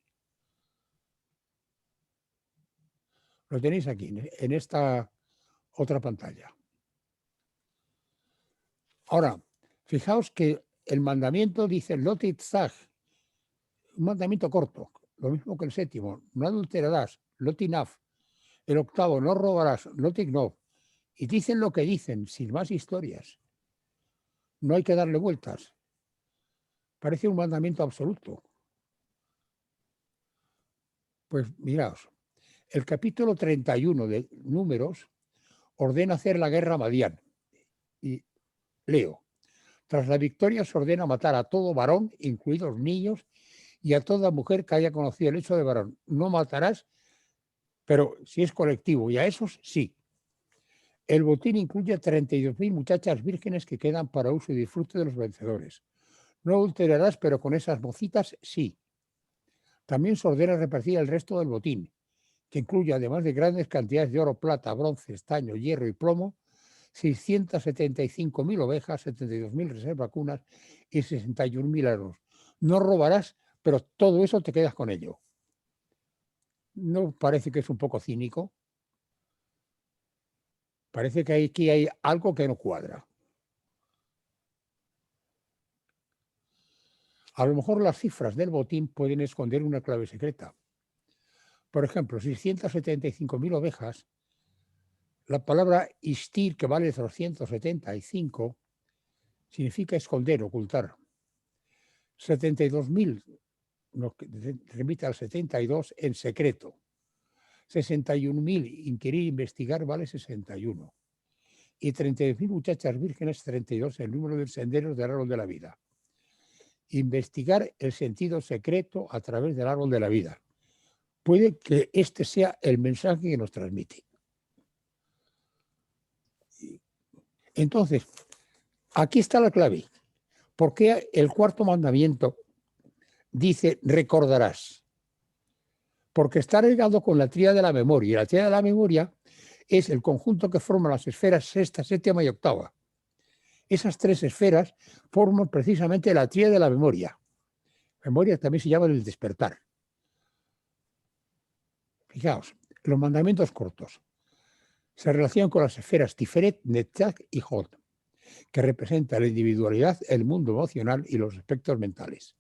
Lo tenéis aquí, en esta otra pantalla. Ahora, fijaos que el mandamiento dice lotitzag, un mandamiento corto, lo mismo que el séptimo, no adulterarás, lotinaf, el octavo, no robarás, lotignov, y dicen lo que dicen, sin más historias. No hay que darle vueltas. Parece un mandamiento absoluto. Pues miraos, el capítulo 31 de Números ordena hacer la guerra a Madián. Y leo, tras la victoria se ordena matar a todo varón, incluidos niños, y a toda mujer que haya conocido el hecho de varón. No matarás, pero si es colectivo, y a esos sí. El botín incluye 32.000 muchachas vírgenes que quedan para uso y disfrute de los vencedores. No adulterarás, pero con esas mocitas sí. También se ordena repartir el resto del botín, que incluye, además de grandes cantidades de oro, plata, bronce, estaño, hierro y plomo, 675.000 ovejas, 72.000 reservas vacunas y 61.000 euros. No robarás, pero todo eso te quedas con ello. ¿No parece que es un poco cínico? Parece que aquí hay algo que no cuadra. A lo mejor las cifras del botín pueden esconder una clave secreta. Por ejemplo, 675.000 ovejas, la palabra istir, que vale 275, significa esconder, ocultar. 72.000 nos remite al 72 en secreto. 61.000 inquirir, investigar, vale 61. Y 32.000 muchachas vírgenes, 32, el número del sendero del árbol de la vida. Investigar el sentido secreto a través del árbol de la vida. Puede que este sea el mensaje que nos transmite. Entonces, aquí está la clave. ¿Por qué el cuarto mandamiento dice recordarás? Porque está ligado con la tríada de la memoria. Y la tríada de la memoria es el conjunto que forman las esferas sexta, séptima y octava. Esas tres esferas forman precisamente la tríada de la memoria. Memoria también se llama el despertar. Fijaos, los mandamientos cortos se relacionan con las esferas Tiferet, Netzach y Hod, que representan la individualidad, el mundo emocional y los aspectos mentales.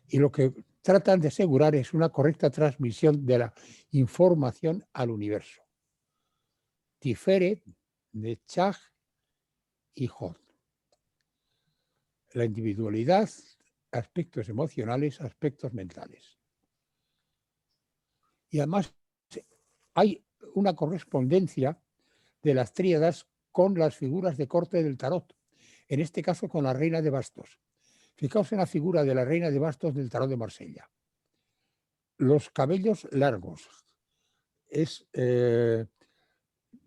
Y lo que tratan de asegurar es una correcta transmisión de la información al universo. Tiferet, Netzach y Hod. La individualidad, aspectos emocionales, aspectos mentales. Y además hay una correspondencia de las tríadas con las figuras de corte del tarot, en este caso con la reina de bastos. Fijaos en la figura de la reina de bastos del tarot de Marsella. Los cabellos largos. Es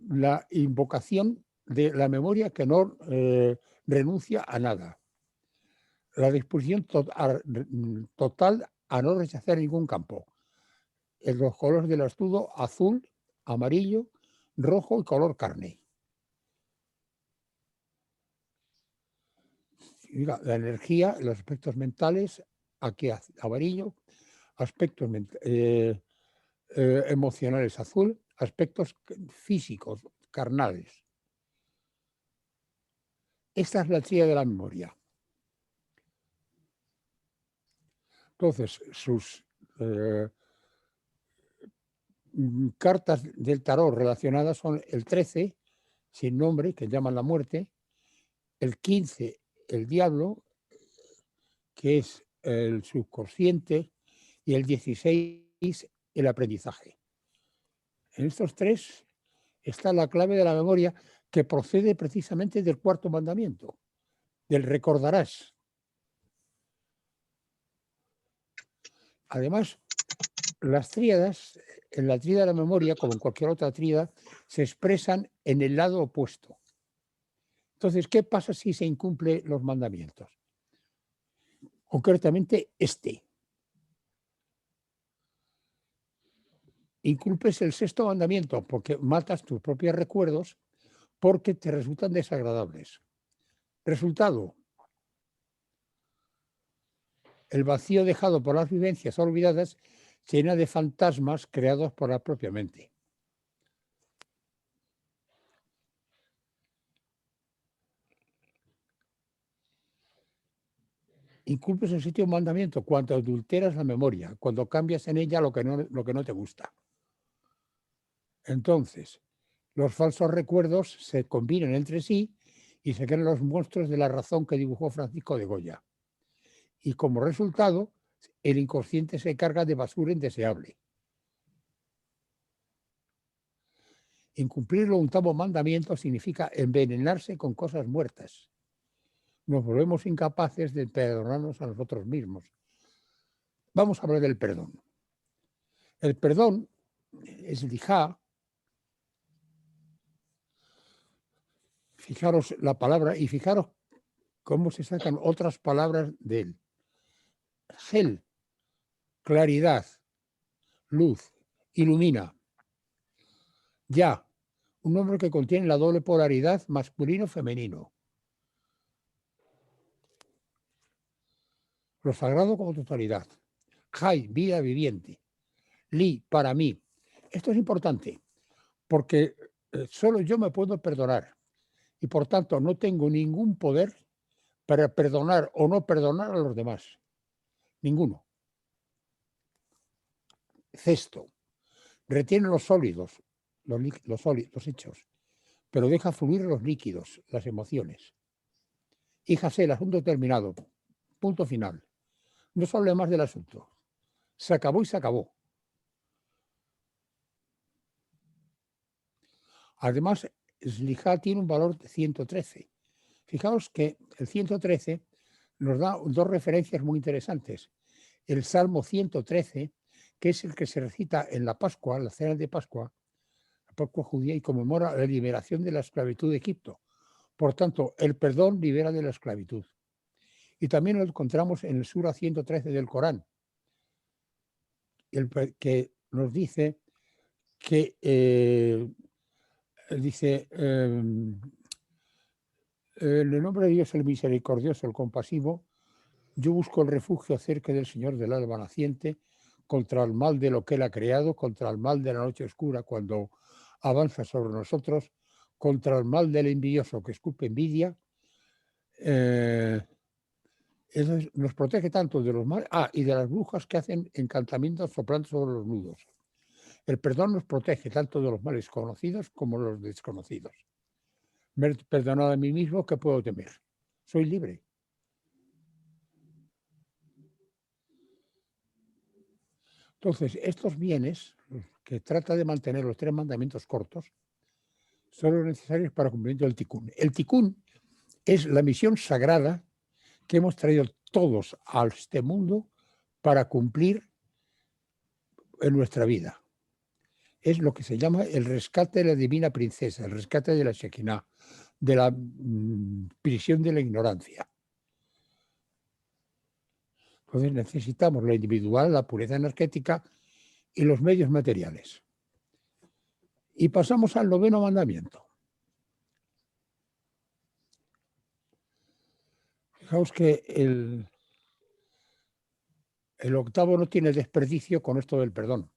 la invocación de la memoria que no renuncia a nada. La disposición total a no rechazar ningún campo. En los colores del escudo: azul, amarillo, rojo y color carne. Mira, la energía, los aspectos mentales, aquí amarillo, aspectos emocionales azul, aspectos físicos, carnales. Esta es la tríada de la memoria. Entonces, sus cartas del tarot relacionadas son el 13, sin nombre, que llaman la muerte, el 15, el diablo, que es el subconsciente, y el 16, el aprendizaje. En estos tres está la clave de la memoria, que procede precisamente del cuarto mandamiento, del recordarás. Además, las tríadas, en la tríada de la memoria, como en cualquier otra tríada, se expresan en el lado opuesto. Entonces, ¿qué pasa si se incumplen los mandamientos? Concretamente, este. Incumples el sexto mandamiento porque matas tus propios recuerdos porque te resultan desagradables. Resultado: el vacío dejado por las vivencias olvidadas se llena de fantasmas creados por la propia mente. Incumples el séptimo mandamiento cuando adulteras la memoria, cuando cambias en ella lo que no te gusta. Entonces, los falsos recuerdos se combinan entre sí y se crean los monstruos de la razón que dibujó Francisco de Goya. Y como resultado, el inconsciente se carga de basura indeseable. Incumplir el octavo mandamiento significa envenenarse con cosas muertas. Nos volvemos incapaces de perdonarnos a nosotros mismos. Vamos a hablar del perdón. El perdón Eslijá, fijaros la palabra y fijaros cómo se sacan otras palabras de él. Gel, claridad, luz, ilumina. Ya, un nombre que contiene la doble polaridad masculino-femenino. Lo sagrado como totalidad. Jai, vida viviente. Li, para mí. Esto es importante porque solo yo me puedo perdonar y por tanto no tengo ningún poder para perdonar o no perdonar a los demás. Ninguno. Cesto. Retiene los sólidos, los hechos, pero deja fluir los líquidos, las emociones. Híjase, el asunto terminado. Punto final. No se hable más del asunto. Se acabó y se acabó. Además, Slijá tiene un valor de 113. Fijaos que el 113 nos da dos referencias muy interesantes. El Salmo 113, que es el que se recita en la Pascua, la cena de Pascua, la Pascua judía, y conmemora la liberación de la esclavitud de Egipto. Por tanto, el perdón libera de la esclavitud. Y también lo encontramos en el Sura 113 del Corán, que nos dice que en el nombre de Dios el misericordioso, el compasivo, yo busco el refugio cerca del Señor del alba naciente, contra el mal de lo que Él ha creado, contra el mal de la noche oscura cuando avanza sobre nosotros, contra el mal del envidioso que escupe envidia. Eso nos protege tanto de los males, y de las brujas que hacen encantamientos soplando sobre los nudos. El perdón nos protege tanto de los males conocidos como los desconocidos. Me he perdonado a mí mismo, ¿qué puedo temer? Soy libre. Entonces, estos bienes, que trata de mantener los 3 mandamientos cortos, son los necesarios para el cumplimiento del Tikkun. El Tikkun es la misión sagrada que hemos traído todos a este mundo para cumplir en nuestra vida. Es lo que se llama el rescate de la divina princesa, el rescate de la Shekinah, de la prisión de la ignorancia. Entonces necesitamos la individual, la pureza energética y los medios materiales. Y pasamos al 9º mandamiento. Fijaos que el 8º no tiene desperdicio con esto del perdón.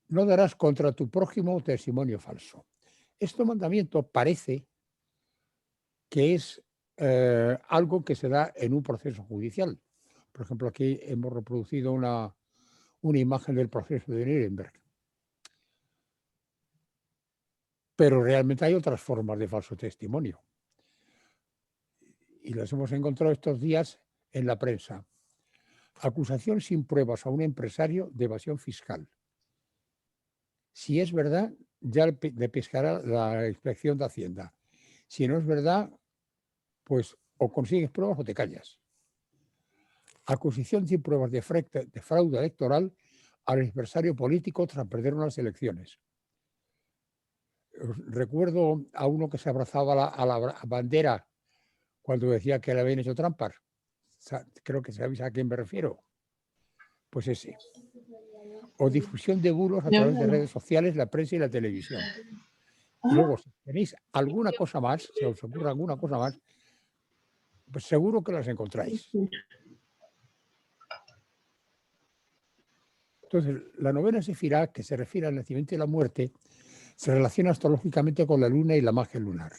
No darás contra tu prójimo testimonio falso. Este mandamiento parece que es algo que se da en un proceso judicial. Por ejemplo, aquí hemos reproducido una imagen del proceso de Nuremberg. Pero realmente hay otras formas de falso testimonio. Y las hemos encontrado estos días en la prensa. Acusación sin pruebas a un empresario de evasión fiscal. Si es verdad, ya le pescará la inspección de Hacienda. Si no es verdad, pues o consigues pruebas o te callas. Acusación sin pruebas de fraude electoral al adversario político tras perder unas elecciones. Recuerdo a uno que se abrazaba a la bandera cuando decía que le habían hecho trampas. Creo que sabéis a quién me refiero. Pues ese. O difusión de bulos a través de redes sociales, la prensa y la televisión. Y luego, si tenéis alguna cosa más, si os ocurre alguna cosa más, pues seguro que las encontráis. Entonces, la 9ª Sefirá, que se refiere al nacimiento y la muerte, se relaciona astrológicamente con la luna y la magia lunar.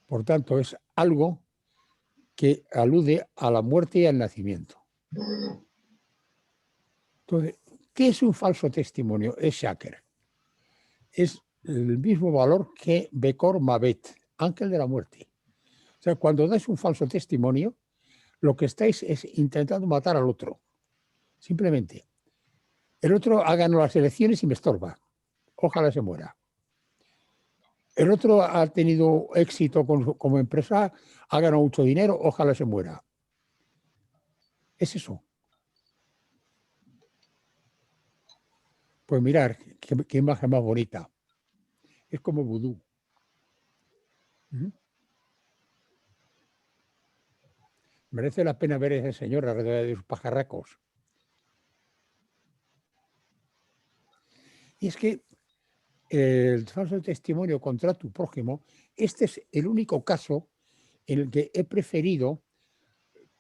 Por tanto, es algo que alude a la muerte y al nacimiento. Entonces, ¿qué es un falso testimonio? Es shaker. Es el mismo valor que Bekor Mabet, ángel de la muerte. O sea, cuando dais un falso testimonio, lo que estáis es intentando matar al otro. Simplemente. El otro ha ganado las elecciones y me estorba. Ojalá se muera. El otro ha tenido éxito como empresa, ha ganado mucho dinero, ojalá se muera. Es eso. Pues mirar, qué imagen más bonita. Es como vudú. ¿Mm? Merece la pena ver a ese señor alrededor de sus pajarracos. Y es que el falso testimonio contra tu prójimo, este es el único caso en el que he preferido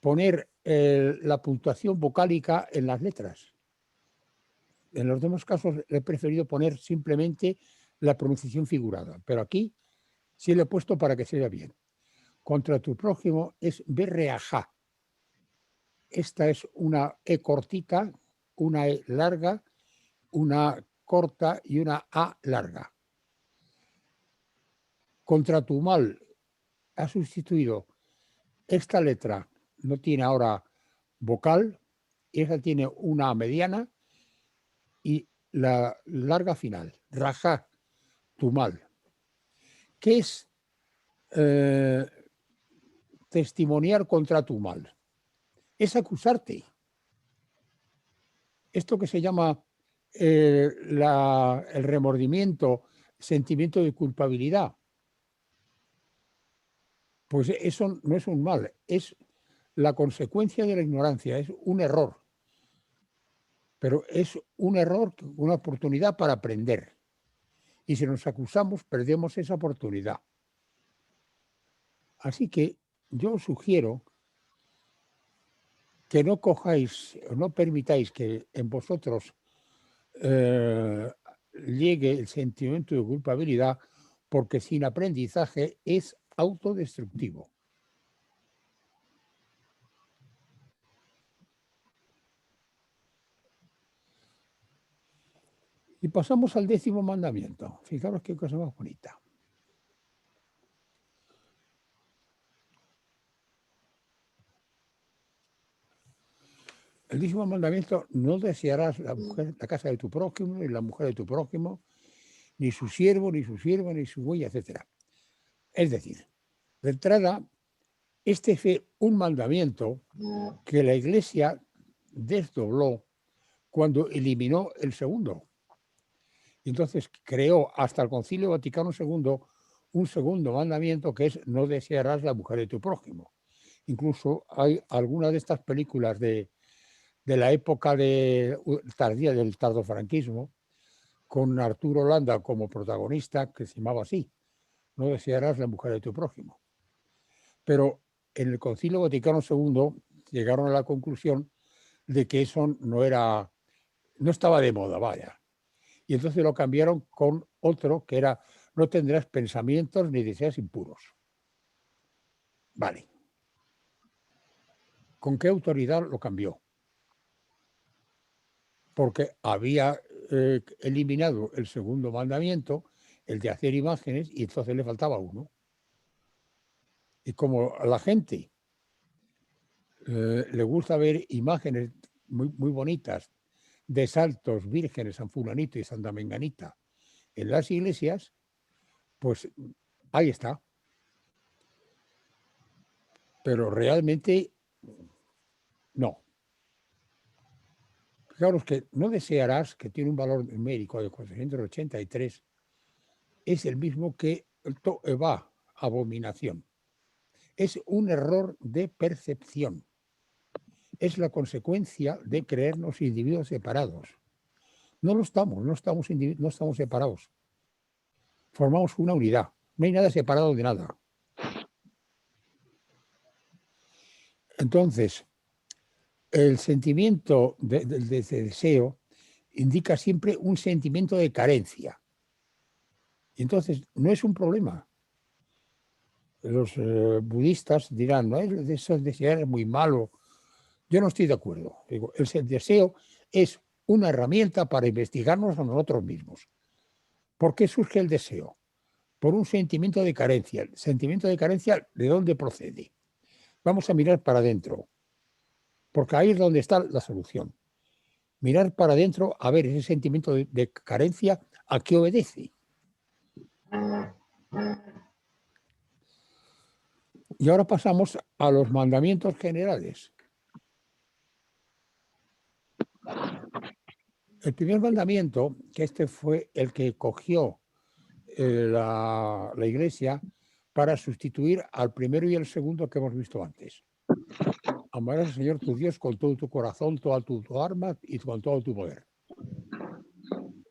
poner la puntuación vocálica en las letras. En los demás casos he preferido poner simplemente la pronunciación figurada, pero aquí sí lo he puesto para que se vea bien. Contra tu prójimo es berreajá. Esta es una E cortita, una E larga, una corta y una A larga. Contra tu mal ha sustituido esta letra, no tiene ahora vocal, esa tiene una mediana y la larga final, rajá, tu mal. ¿Qué es testimoniar contra tu mal? Es acusarte. Esto que se llama el remordimiento, sentimiento de culpabilidad, pues eso no es un mal, es la consecuencia de la ignorancia, es un error. Pero es un error, una oportunidad para aprender. Y si nos acusamos, perdemos esa oportunidad. Así que yo os sugiero que no cojáis, o no permitáis que en vosotros llegue el sentimiento de culpabilidad, porque sin aprendizaje es autodestructivo. Y pasamos al 10º mandamiento. Fijaros qué cosa más bonita. El 10º mandamiento: no desearás la casa de tu prójimo, ni la mujer de tu prójimo, ni su siervo, ni su sierva, ni su buey, etc. Es decir, de entrada, este fue un mandamiento que la Iglesia desdobló cuando eliminó el segundo. Y entonces creó hasta el Concilio Vaticano II un segundo mandamiento, que es: no desearás la mujer de tu prójimo. Incluso hay algunas de estas películas de la época tardía del tardofranquismo, con Arturo Landa como protagonista, que se llamaba así: no desearás la mujer de tu prójimo. Pero en el Concilio Vaticano II llegaron a la conclusión de que eso no estaba de moda, vaya. Y entonces lo cambiaron con otro que era: no tendrás pensamientos ni deseos impuros. Vale. ¿Con qué autoridad lo cambió? Porque había eliminado el segundo mandamiento, el de hacer imágenes, y entonces le faltaba uno. Y como a la gente le gusta ver imágenes muy, muy bonitas de santos, vírgenes, San Fulanito y Santa Menganita en las iglesias, pues ahí está. Pero realmente no. Fijaros que no desearás, que tiene un valor numérico de 483, es el mismo que to'evá, abominación. Es un error de percepción. Es la consecuencia de creernos individuos separados. No estamos separados. Formamos una unidad. No hay nada separado de nada. Entonces, el sentimiento de deseo indica siempre un sentimiento de carencia. Y entonces no es un problema. Los budistas dirán: no, eso desear es muy malo. Yo no estoy de acuerdo. Digo, el deseo es una herramienta para investigarnos a nosotros mismos. ¿Por qué surge el deseo? Por un sentimiento de carencia. ¿El sentimiento de carencia de dónde procede? Vamos a mirar para adentro, porque ahí es donde está la solución. Mirar para adentro a ver ese sentimiento de carencia, ¿a qué obedece? Y ahora pasamos a los mandamientos generales. El primer mandamiento, que este fue el que cogió la Iglesia para sustituir al primero y el segundo que hemos visto antes. Amarás al Señor tu Dios con todo tu corazón, toda tu alma y con todo tu poder.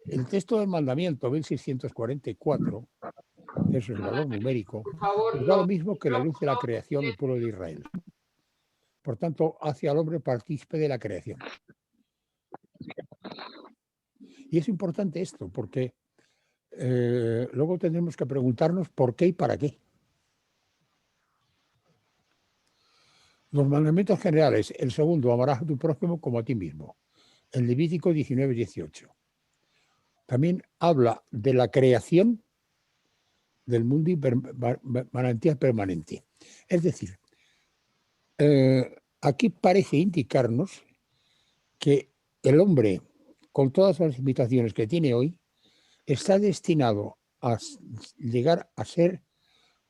El texto del mandamiento 1644, eso es el valor numérico, Por favor, nos da lo mismo que la luz de la creación del pueblo de Israel. Por tanto, hace al hombre partícipe de la creación. Y es importante esto, porque luego tendremos que preguntarnos por qué y para qué. Los mandamientos generales, el segundo, amarás a tu prójimo como a ti mismo. El Levítico 19:18. También habla de la creación del mundo y manantial permanente. Es decir, aquí parece indicarnos que el hombre, con todas las limitaciones que tiene hoy, está destinado a llegar a ser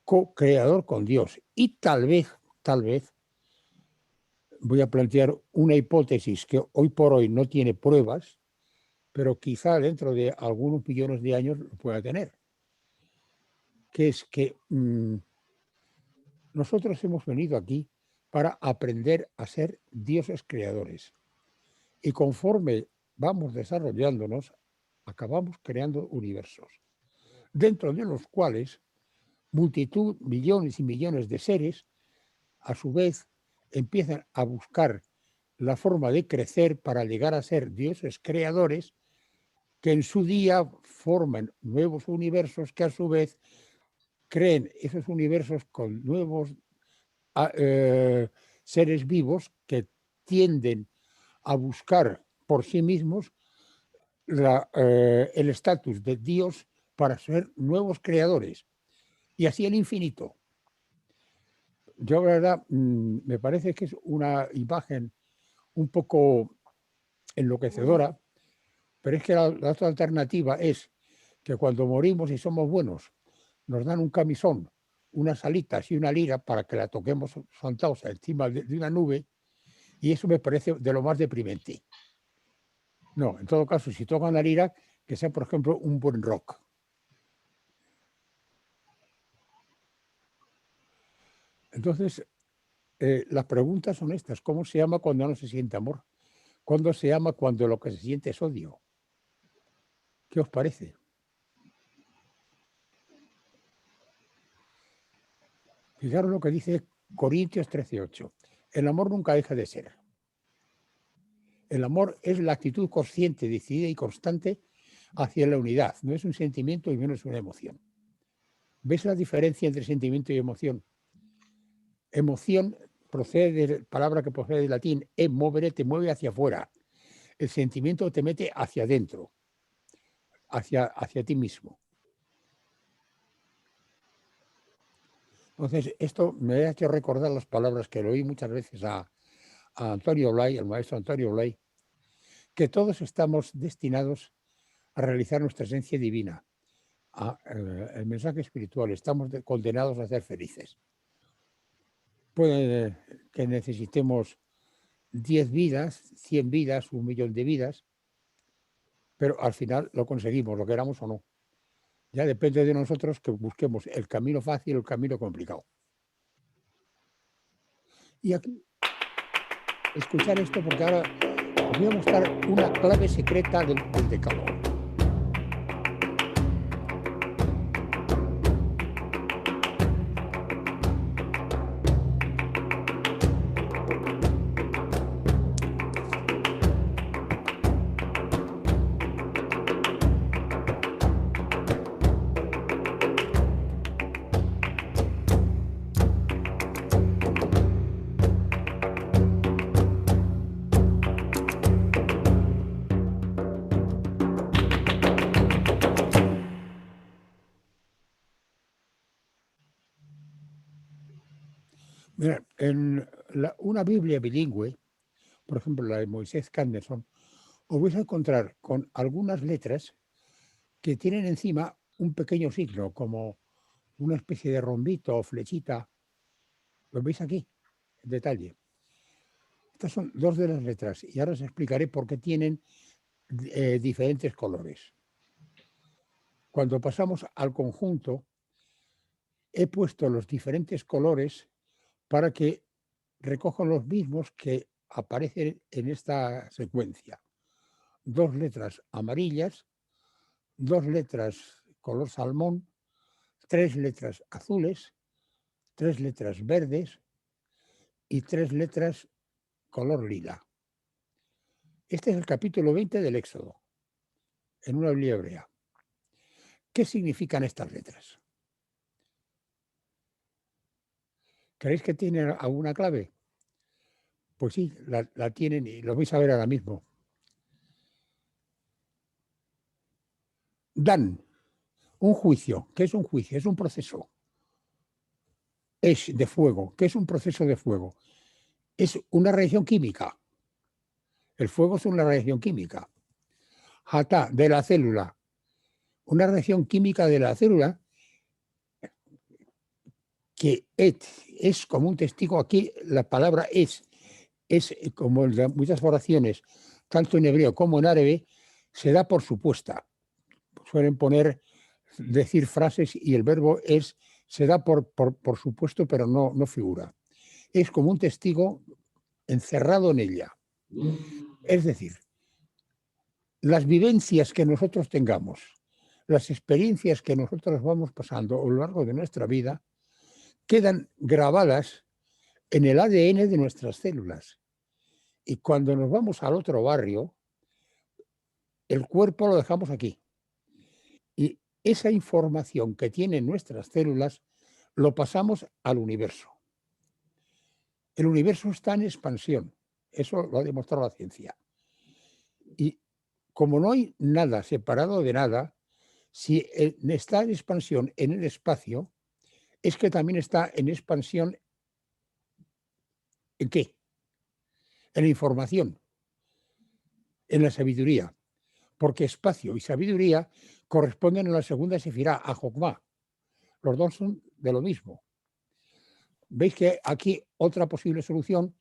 co-creador con Dios. Y tal vez, voy a plantear una hipótesis que hoy por hoy no tiene pruebas, pero quizá dentro de algunos millones de años lo pueda tener, que es que nosotros hemos venido aquí para aprender a ser dioses creadores. Y conforme vamos desarrollándonos, acabamos creando universos, dentro de los cuales multitud, millones y millones de seres, a su vez, empiezan a buscar la forma de crecer para llegar a ser dioses creadores que en su día forman nuevos universos que a su vez creen esos universos con nuevos seres vivos que tienden a buscar por sí mismos el estatus de Dios para ser nuevos creadores. Y así el infinito. Yo, la verdad, me parece que es una imagen un poco enloquecedora, pero es que la otra alternativa es que cuando morimos y somos buenos, nos dan un camisón, unas alitas y una lira para que la toquemos sentados encima de una nube, y eso me parece de lo más deprimente. No, en todo caso, si tocan la lira, que sea, por ejemplo, un buen rock. Entonces, las preguntas son estas. ¿Cómo se ama cuando no se siente amor? ¿Cuándo se ama cuando lo que se siente es odio? ¿Qué os parece? Fijaros lo que dice Corintios 13:8. El amor nunca deja de ser. El amor es la actitud consciente, decidida y constante hacia la unidad. No es un sentimiento y menos una emoción. ¿Ves la diferencia entre sentimiento y emoción? Emoción procede de la palabra que procede del latín, movere, te mueve hacia afuera. El sentimiento te mete hacia adentro, hacia ti mismo. Entonces, esto me ha hecho recordar las palabras que le oí muchas veces a Antonio Blay, el maestro Antonio Blay, que todos estamos destinados a realizar nuestra esencia divina, el mensaje espiritual, estamos condenados a ser felices. Puede que necesitemos 10 vidas, 100 vidas, 1 millón de vidas, pero al final lo conseguimos, lo queramos o no. Ya depende de nosotros que busquemos el camino fácil o el camino complicado. Y aquí, escuchar esto, porque ahora os voy a mostrar una clave secreta del decálogo. Mira, en una Biblia bilingüe, por ejemplo la de Moisés Canderson, os vais a encontrar con algunas letras que tienen encima un pequeño signo, como una especie de rombito o flechita. ¿Lo veis aquí? En detalle. Estas son dos de las letras y ahora os explicaré por qué tienen diferentes colores. Cuando pasamos al conjunto, he puesto los diferentes colores para que recojan los mismos que aparecen en esta secuencia. 2 letras amarillas, 2 letras color salmón, 3 letras azules, 3 letras verdes y 3 letras color lila. Este es el capítulo 20 del Éxodo, en una Biblia hebrea. ¿Qué significan estas letras? ¿Creéis que tienen alguna clave? Pues sí, la tienen y lo vais a ver ahora mismo. Dan un juicio. ¿Qué es un juicio? Es un proceso. Es de fuego. ¿Qué es un proceso de fuego? Es una reacción química. El fuego es una reacción química. Hatá, de la célula. Una reacción química de la célula que es como un testigo. Aquí la palabra es como en muchas oraciones, tanto en hebreo como en árabe, se da por supuesta. Suelen decir frases y el verbo se da por supuesto, pero no figura. Es como un testigo encerrado en ella. Es decir, las vivencias que nosotros tengamos, las experiencias que nosotros vamos pasando a lo largo de nuestra vida, quedan grabadas en el ADN de nuestras células. Y cuando nos vamos al otro barrio, el cuerpo lo dejamos aquí. Y esa información que tienen nuestras células lo pasamos al universo. El universo está en expansión. Eso lo ha demostrado la ciencia. Y como no hay nada separado de nada, si está en expansión en el espacio, es que también está en expansión ¿en qué? En la información, en la sabiduría. Porque espacio y sabiduría corresponden a la segunda sefirá, a Jokmá. Los dos son de lo mismo. Veis que aquí otra posible solución,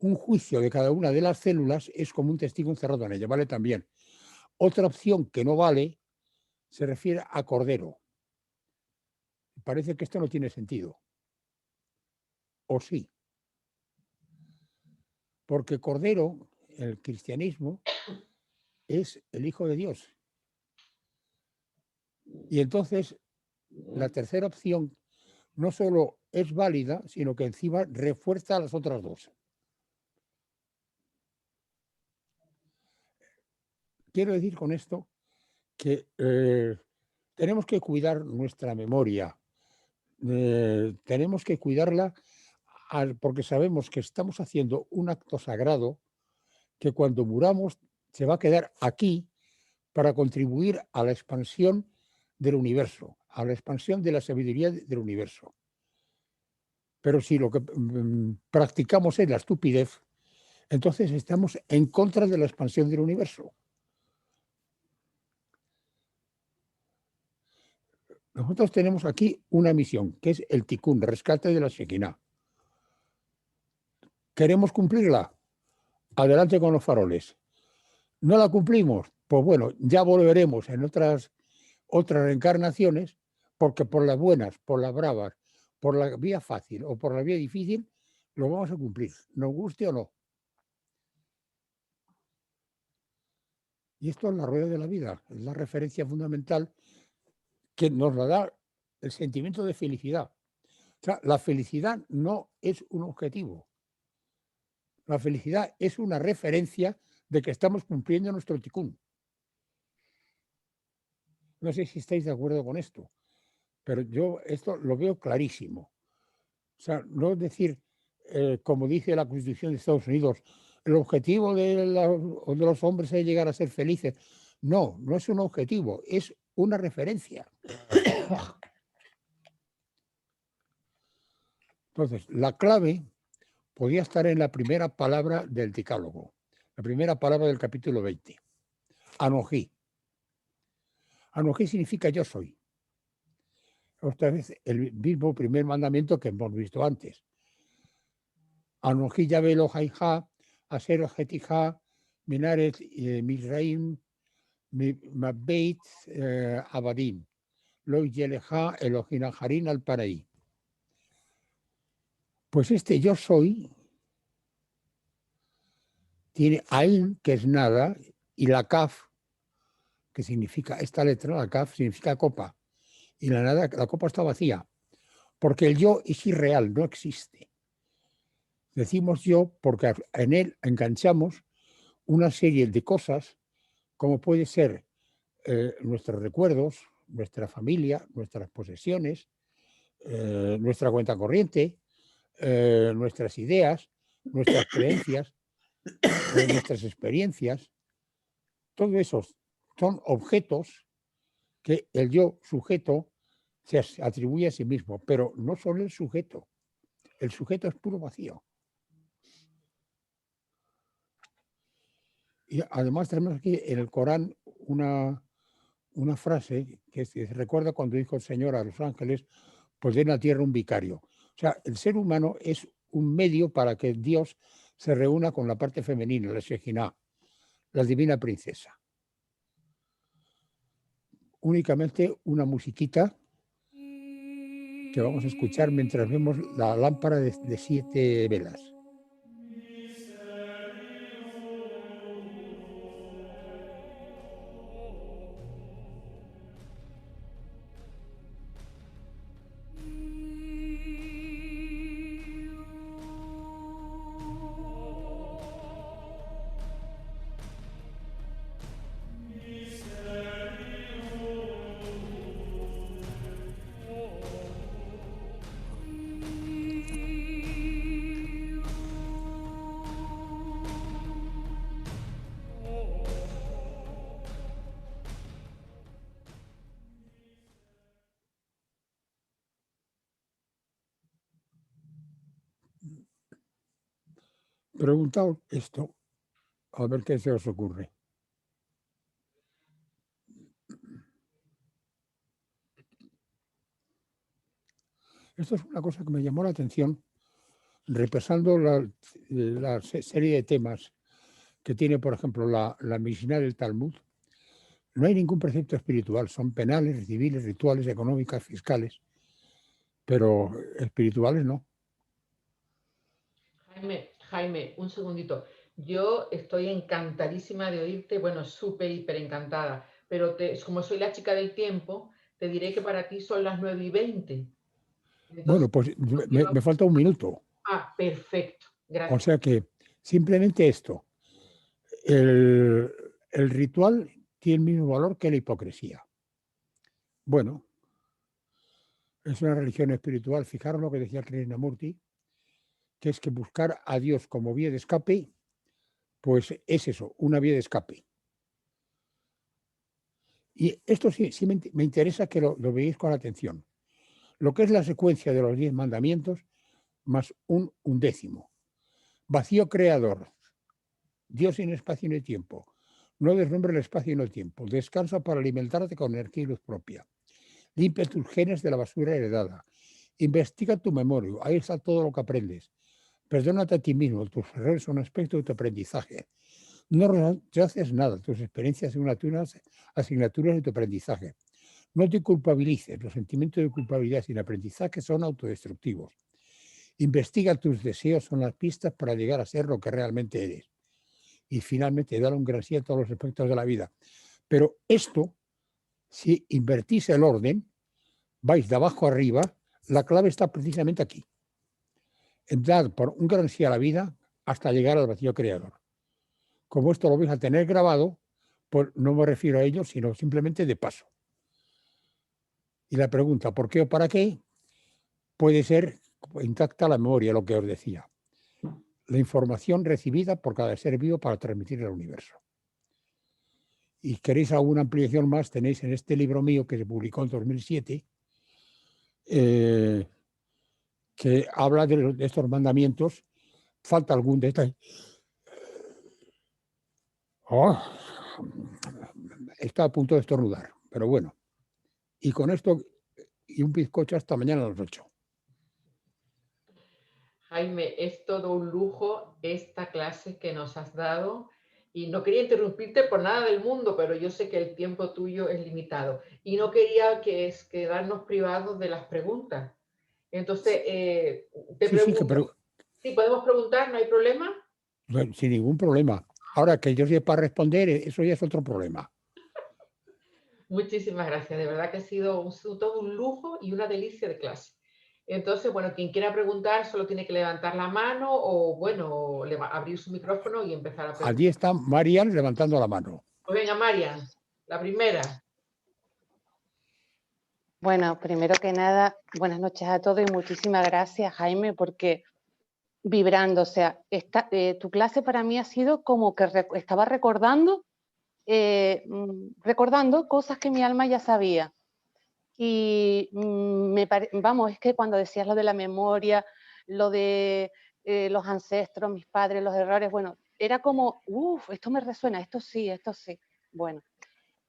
un juicio de cada una de las células es como un testigo encerrado en ella, vale también. Otra opción que no vale se refiere a cordero. Parece que esto no tiene sentido. ¿O sí? Porque cordero, en el cristianismo, es el Hijo de Dios. Y entonces, la tercera opción no solo es válida, sino que encima refuerza las otras dos. Quiero decir con esto que tenemos que cuidar nuestra memoria, tenemos que cuidarla porque sabemos que estamos haciendo un acto sagrado que cuando muramos se va a quedar aquí para contribuir a la expansión del universo, a la expansión de la sabiduría del universo. Pero si lo que practicamos es la estupidez, entonces estamos en contra de la expansión del universo. Nosotros tenemos aquí una misión, que es el Tikkun, rescate de la Shekinah. ¿Queremos cumplirla? Adelante con los faroles. ¿No la cumplimos? Pues bueno, ya volveremos en otras reencarnaciones, porque por las buenas, por las bravas, por la vía fácil o por la vía difícil, lo vamos a cumplir, nos guste o no. Y esto es la rueda de la vida, es la referencia fundamental que nos la da el sentimiento de felicidad. O sea, la felicidad no es un objetivo. La felicidad es una referencia de que estamos cumpliendo nuestro tikkun. No sé si estáis de acuerdo con esto, pero yo esto lo veo clarísimo. O sea, no es decir, como dice la Constitución de Estados Unidos, el objetivo de los hombres es llegar a ser felices. No, no es un objetivo, es una referencia. Entonces, la clave podía estar en la primera palabra del Decálogo, la primera palabra del capítulo 20. Anojí. Anojí significa yo soy. Otra vez el mismo primer mandamiento que hemos visto antes. Anojí Yahvé Elohai Ha, Aser Hetija, Minaret Mizraim Mabeit Abadim. Lo Yeleja Elohim Harin al Paraí. Pues este yo soy tiene Ain, que es nada, y la Kaf, que significa, esta letra, la Kaf, significa copa. Y la nada, la copa está vacía. Porque el yo es irreal, no existe. Decimos yo porque en él enganchamos una serie de cosas, como puede ser nuestros recuerdos, nuestra familia, nuestras posesiones, nuestra cuenta corriente, nuestras ideas, nuestras creencias, nuestras experiencias. Todo eso son objetos que el yo sujeto se atribuye a sí mismo, pero no son el sujeto. El sujeto es puro vacío. Y además tenemos aquí en el Corán una frase que recuerda cuando dijo el Señor a los ángeles, pues den a la tierra un vicario. O sea, el ser humano es un medio para que Dios se reúna con la parte femenina, la Shejinah, la divina princesa. Únicamente una musiquita que vamos a escuchar mientras vemos la lámpara de 7 velas. Preguntaos esto, a ver qué se os ocurre. Esto es una cosa que me llamó la atención, repasando la serie de temas que tiene, por ejemplo, la Mishnah del Talmud. No hay ningún precepto espiritual, son penales, civiles, rituales, económicas, fiscales, pero espirituales no. Jaime, un segundito. Yo estoy encantadísima de oírte, bueno, súper, hiper encantada, pero como soy la chica del tiempo, te diré que para ti son las 9:20. Bueno, pues me falta un minuto. Ah, perfecto, O gracias. sea que simplemente esto. El ritual tiene el mismo valor que la hipocresía. Bueno, es una religión espiritual. Fijaros lo que decía Krishnamurti, que es que buscar a Dios como vía de escape, pues es eso, una vía de escape. Y esto sí me interesa que lo veáis con atención. Lo que es la secuencia de los 10 mandamientos más un undécimo. Vacío creador. Dios sin espacio ni tiempo. No deslumbra el espacio y el tiempo. Descansa para alimentarte con energía y luz propia. Limpia tus genes de la basura heredada. Investiga tu memoria. Ahí está todo lo que aprendes. Perdónate a ti mismo. Tus errores son un aspecto de tu aprendizaje. No rechaces nada. Tus experiencias son asignaturas de tu aprendizaje. No te culpabilices. Los sentimientos de culpabilidad sin aprendizaje son autodestructivos. Investiga tus deseos, son las pistas para llegar a ser lo que realmente eres. Y finalmente, dar un gran sí a todos los aspectos de la vida. Pero esto, si invertís el orden, vais de abajo arriba, la clave está precisamente aquí. Dar por un gran sí a la vida hasta llegar al vacío creador. Como esto lo vais a tener grabado, pues no me refiero a ello, sino simplemente de paso. Y la pregunta, ¿por qué o para qué? Puede ser intacta la memoria, lo que os decía. La información recibida por cada ser vivo para transmitir al universo. Y queréis alguna ampliación más, tenéis en este libro mío que se publicó en 2007, que habla de estos mandamientos. Falta algún detalle. Oh, está a punto de estornudar, pero bueno. Y con esto y un bizcocho hasta mañana a las 8. Jaime, es todo un lujo esta clase que nos has dado Y no quería interrumpirte por nada del mundo, pero yo sé que el tiempo tuyo es limitado. Y no quería quedarnos privados de las preguntas. Entonces, te Sí, sí, pregunto, ¿sí podemos preguntar? ¿No hay problema? sin ningún problema. Ahora que yo sepa responder, eso ya es otro problema. Muchísimas gracias. De verdad que ha sido todo un lujo y una delicia de clase. Entonces, bueno, quien quiera preguntar solo tiene que levantar la mano o, bueno, abrir su micrófono y empezar a preguntar. Allí está Marian levantando la mano. Pues venga, Marian, la primera. Bueno, primero que nada, buenas noches a todos y muchísimas gracias, Jaime, porque vibrando, o sea, tu clase para mí ha sido como que estaba recordando cosas que mi alma ya sabía. Y vamos, es que cuando decías lo de la memoria, lo de los ancestros, mis padres, los errores, bueno, era como, uff, esto me resuena, esto sí, esto sí. Bueno,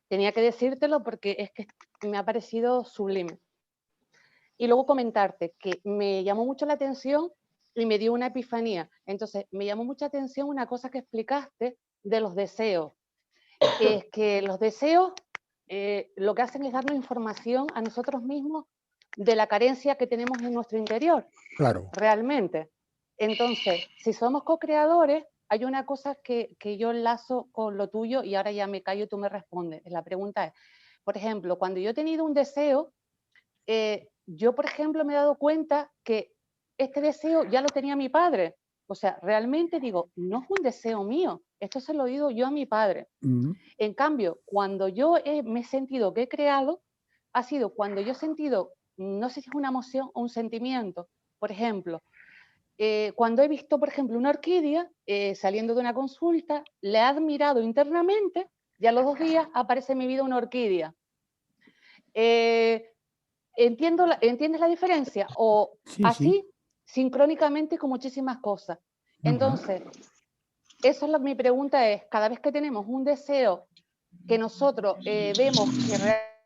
tenía que decírtelo porque es que me ha parecido sublime. Y luego comentarte que me llamó mucho la atención y me dio una epifanía. Entonces, me llamó mucha atención una cosa que explicaste de los deseos. Es que los deseos lo que hacen es darnos información a nosotros mismos de la carencia que tenemos en nuestro interior. Claro. Realmente. Entonces, si somos co-creadores, hay una cosa que yo enlazo con lo tuyo y ahora ya me callo y tú me respondes. La pregunta es, por ejemplo, cuando yo he tenido un deseo, yo, por ejemplo, me he dado cuenta que este deseo ya lo tenía mi padre. O sea, realmente digo, no es un deseo mío, esto se lo he oído yo a mi padre. En cambio, cuando yo me he sentido que he creado, ha sido cuando yo he sentido, no sé si es una emoción o un sentimiento. Por ejemplo, cuando he visto, por ejemplo, una orquídea saliendo de una consulta, le he admirado internamente y a los 2 días aparece en mi vida una orquídea. ¿Entiendes la diferencia? O sí, así, sí. sincrónicamente con muchísimas cosas. Entonces, eso es mi pregunta es, cada vez que tenemos un deseo que nosotros vemos que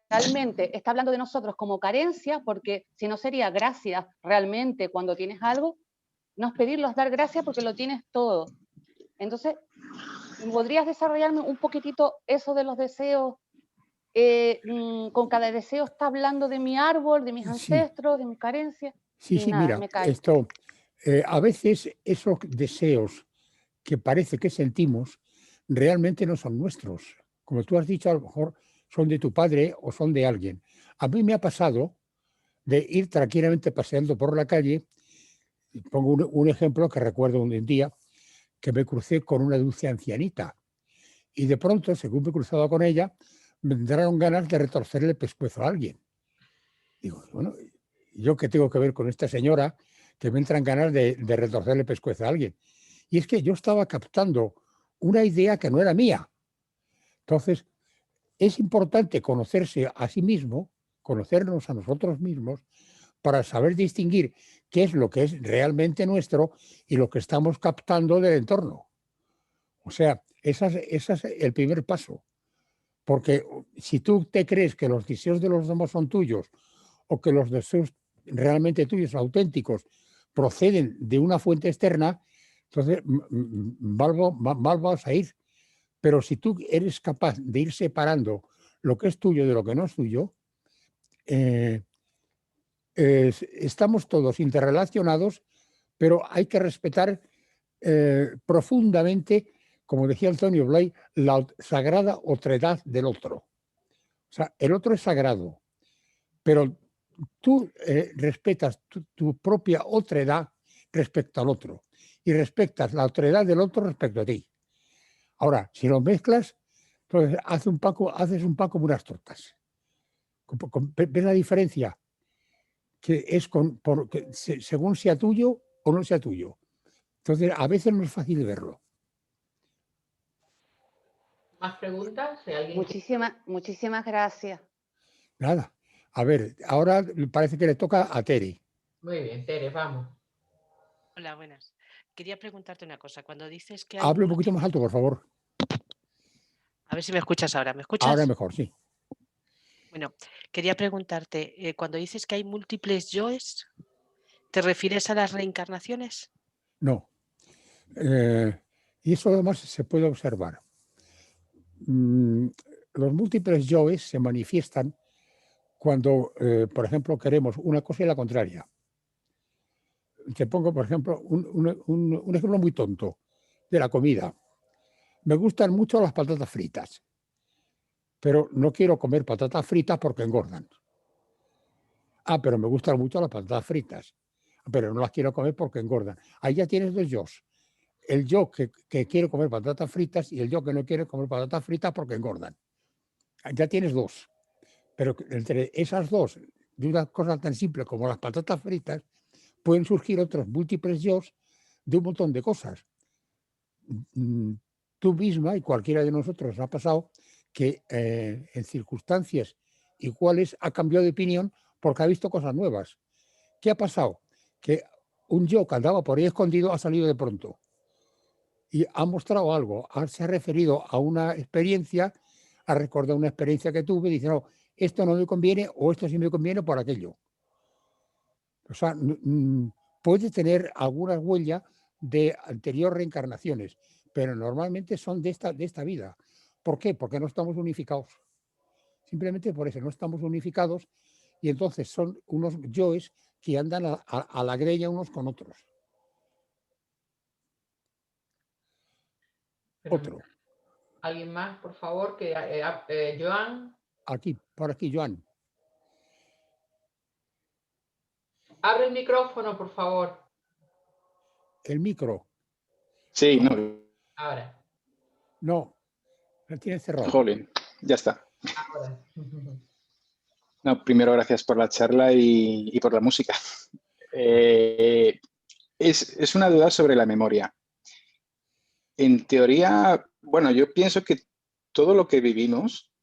realmente está hablando de nosotros como carencia, porque si no sería gracias realmente cuando tienes algo, no es pedirlos dar gracias porque lo tienes todo. Entonces, ¿podrías desarrollarme un poquitito eso de los deseos? Con cada deseo está hablando de mi árbol, de mis ancestros, de mis carencias. Sí, Y sí, nada, mira, me callo. a veces esos deseos que parece que sentimos realmente no son nuestros. Como tú has dicho, a lo mejor son de tu padre o son de alguien. A mí me ha pasado de ir tranquilamente paseando por la calle. Pongo un ejemplo que recuerdo un día que me crucé con una dulce ancianita y de pronto, según me cruzaba con ella, me entraron ganas de retorcerle el pescuezo a alguien. Digo, bueno, ¿yo qué tengo que ver con esta señora que me entran ganas de retorcerle el pescuezo a alguien? Y es que yo estaba captando una idea que no era mía. Entonces, es importante conocerse a sí mismo, conocernos a nosotros mismos, para saber distinguir qué es lo que es realmente nuestro y lo que estamos captando del entorno. O sea, ese es el primer paso. Porque si tú te crees que los deseos de los demás son tuyos o que los deseos realmente tuyos, auténticos, proceden de una fuente externa, entonces mal vas a ir. Pero si tú eres capaz de ir separando lo que es tuyo de lo que no es tuyo, estamos todos interrelacionados, pero hay que respetar profundamente, como decía Antonio Blay, la sagrada otredad del otro. O sea, el otro es sagrado, pero tú respetas tu propia otredad respecto al otro y respetas la otredad del otro respecto a ti. Ahora, si lo mezclas, entonces haces un pan como unas tortas. ¿Ves la diferencia? Que es según sea tuyo o no sea tuyo. Entonces, a veces no es fácil verlo. ¿Más preguntas? Si alguien Muchísimas gracias. Nada. A ver, ahora parece que le toca a Tere. Muy bien, Tere, vamos. Hola, buenas. Quería preguntarte una cosa. Cuando dices que hay Hable un poquito más alto, por favor. A ver si me escuchas ahora. ¿Me escuchas? Ahora mejor, sí. Bueno, quería preguntarte, cuando dices que hay múltiples yoes, ¿te refieres a las reencarnaciones? No. Y eso además se puede observar. los múltiples yoes se manifiestan cuando, por ejemplo, queremos una cosa y la contraria. Te pongo, por ejemplo, un ejemplo muy tonto de la comida. Me gustan mucho las patatas fritas, pero no quiero comer patatas fritas porque engordan. Ah, pero me gustan mucho las patatas fritas, pero no las quiero comer porque engordan. Ahí ya tienes dos yos. El yo que quiere comer patatas fritas y el yo que no quiere comer patatas fritas porque engordan. Ya tienes dos. Pero entre esas dos, de una cosa tan simple como las patatas fritas, pueden surgir otros múltiples yos de un montón de cosas. Tú misma y cualquiera de nosotros ha pasado que en circunstancias iguales ha cambiado de opinión porque ha visto cosas nuevas. ¿Qué ha pasado? Que un yo que andaba por ahí escondido ha salido de pronto y ha mostrado algo, se ha referido a una experiencia, ha recordado una experiencia que tuve y dice, no, esto no me conviene o esto sí me conviene por aquello. O sea, puede tener alguna huella de anteriores reencarnaciones, pero normalmente son de esta vida. ¿Por qué? Porque no estamos unificados. Simplemente por eso, no estamos unificados y entonces son unos yoes que andan a la grella unos con otros. Otro. ¿Alguien más, por favor? Joan. Aquí, por aquí, Joan. Abre el micrófono, por favor. El micro. Sí, no. Ahora. No, lo tienes cerrado. Jolín, ya está. Ahora. No, primero, gracias por la charla y por la música. Es una duda sobre la memoria. En teoría, bueno, yo pienso que todo lo que vivimos,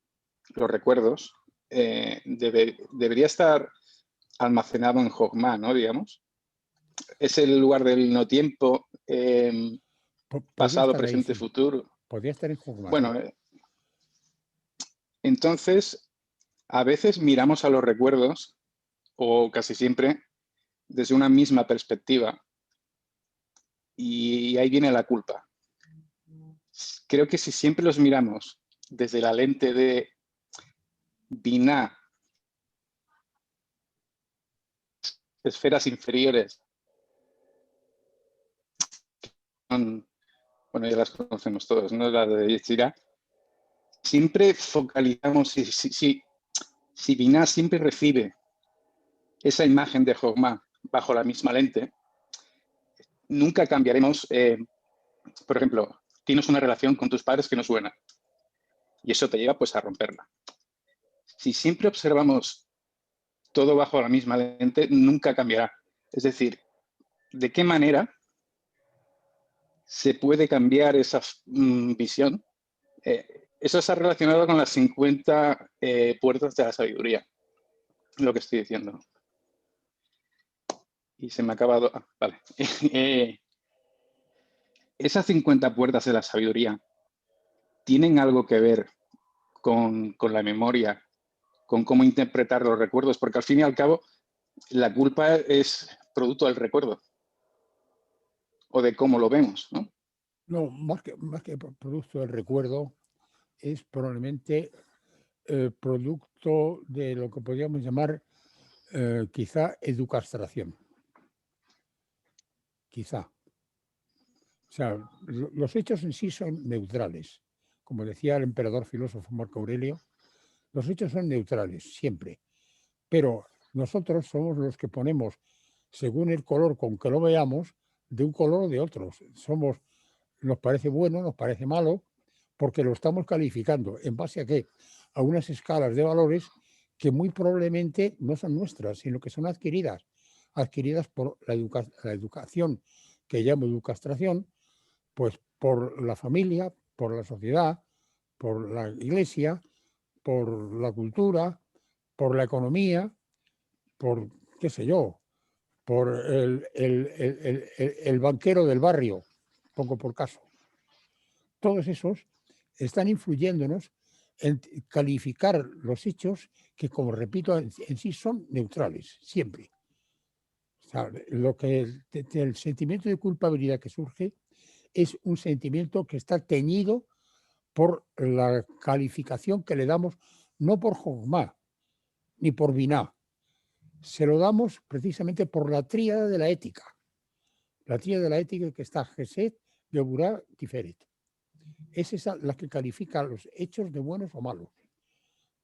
los recuerdos, debería estar almacenado en Hogma, ¿no? Digamos. Es el lugar del no tiempo, pasado, presente, futuro. Podría estar en Hogma. Bueno, entonces, a veces miramos a los recuerdos, o casi siempre, desde una misma perspectiva. Y ahí viene la culpa. Creo que si siempre los miramos desde la lente de Binah, esferas inferiores, bueno, ya las conocemos todos, ¿no? La de Yetzirah, siempre focalizamos, si Binah siempre recibe esa imagen de Hogma bajo la misma lente, nunca cambiaremos. Por ejemplo, tienes una relación con tus padres que no es buena y eso te lleva pues a romperla. Si siempre observamos todo bajo la misma lente, nunca cambiará. Es decir, ¿de qué manera se puede cambiar esa visión? Eso está relacionado con las 50 puertas de la sabiduría, lo que estoy diciendo. Y se me ha acabado... vale. Esas 50 puertas de la sabiduría tienen algo que ver con la memoria, con cómo interpretar los recuerdos, porque al fin y al cabo la culpa es producto del recuerdo o de cómo lo vemos, ¿no? No, más que producto del recuerdo, es probablemente producto de lo que podríamos llamar quizá educastración. Quizá. O sea, los hechos en sí son neutrales. Como decía el emperador filósofo Marco Aurelio, los hechos son neutrales, siempre. Pero nosotros somos los que ponemos, según el color con que lo veamos, de un color o de otro. Nos parece bueno, nos parece malo, porque lo estamos calificando. ¿En base a qué? A unas escalas de valores que muy probablemente no son nuestras, sino que son adquiridas por la educación que llamo educastración, pues por la familia, por la sociedad, por la iglesia, por la cultura, por la economía, por, qué sé yo, por el banquero del barrio, pongo por caso. Todos esos están influyéndonos en calificar los hechos que, como repito, en sí son neutrales, siempre. O sea, el sentimiento de culpabilidad que surge es un sentimiento que está teñido por la calificación que le damos, no por Jogma ni por Biná, se lo damos precisamente por la tríada de la ética. La tríada de la ética que está Gesed, Geburah, Tiferet. Es esa la que califica los hechos de buenos o malos,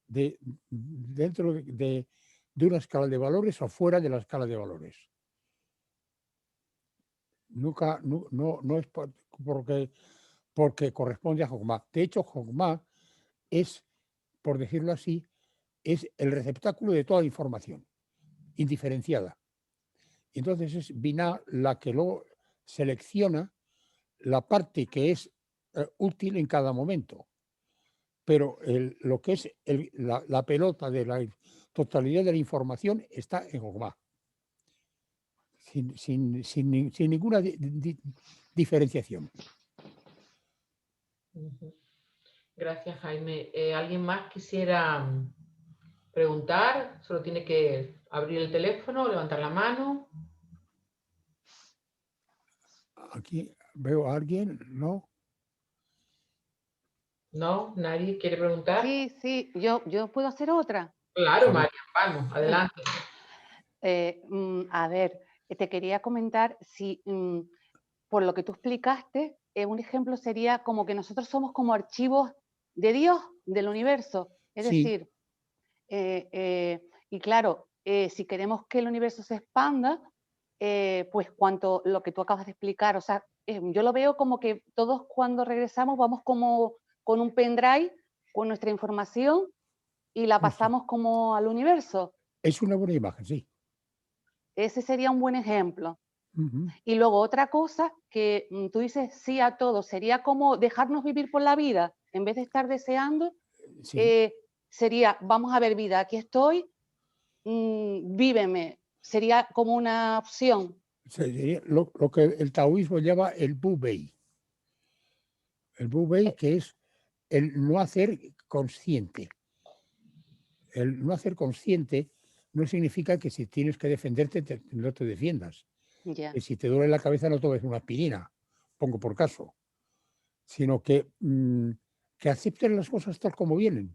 dentro de una escala de valores o fuera de la escala de valores. Nunca, no es porque corresponde a Jogma. De hecho, Jogma es, por decirlo así, es el receptáculo de toda información, indiferenciada. Entonces es Biná la que luego selecciona la parte que es útil en cada momento. Pero lo que es la pelota de la totalidad de la información está en Jogma. Sin ninguna diferenciación. Gracias, Jaime. ¿Alguien más quisiera preguntar? Solo tiene que abrir el teléfono, levantar la mano. Aquí veo a alguien, ¿no? ¿No? ¿Nadie quiere preguntar? Sí, yo puedo hacer otra. Claro, María, vamos, adelante. A ver, te quería comentar si, por lo que tú explicaste, un ejemplo sería como que nosotros somos como archivos de Dios, del universo. Es decir, y claro, si queremos que el universo se expanda, pues lo que tú acabas de explicar, o sea, yo lo veo como que todos cuando regresamos vamos como con un pendrive, con nuestra información y la pasamos como al universo. Es una buena imagen, sí. Ese sería un buen ejemplo. Y luego otra cosa que tú dices sí a todo, sería como dejarnos vivir por la vida, en vez de estar deseando, sería, vamos a ver vida, aquí estoy, víveme, sería como una opción. Sería lo que el taoísmo llama el bu-bei. El bu-bei, que es el no hacer consciente. El no hacer consciente no significa que si tienes que defenderte, no te defiendas. Que si te duele la cabeza no tomes una aspirina, pongo por caso. Sino que acepten las cosas tal como vienen.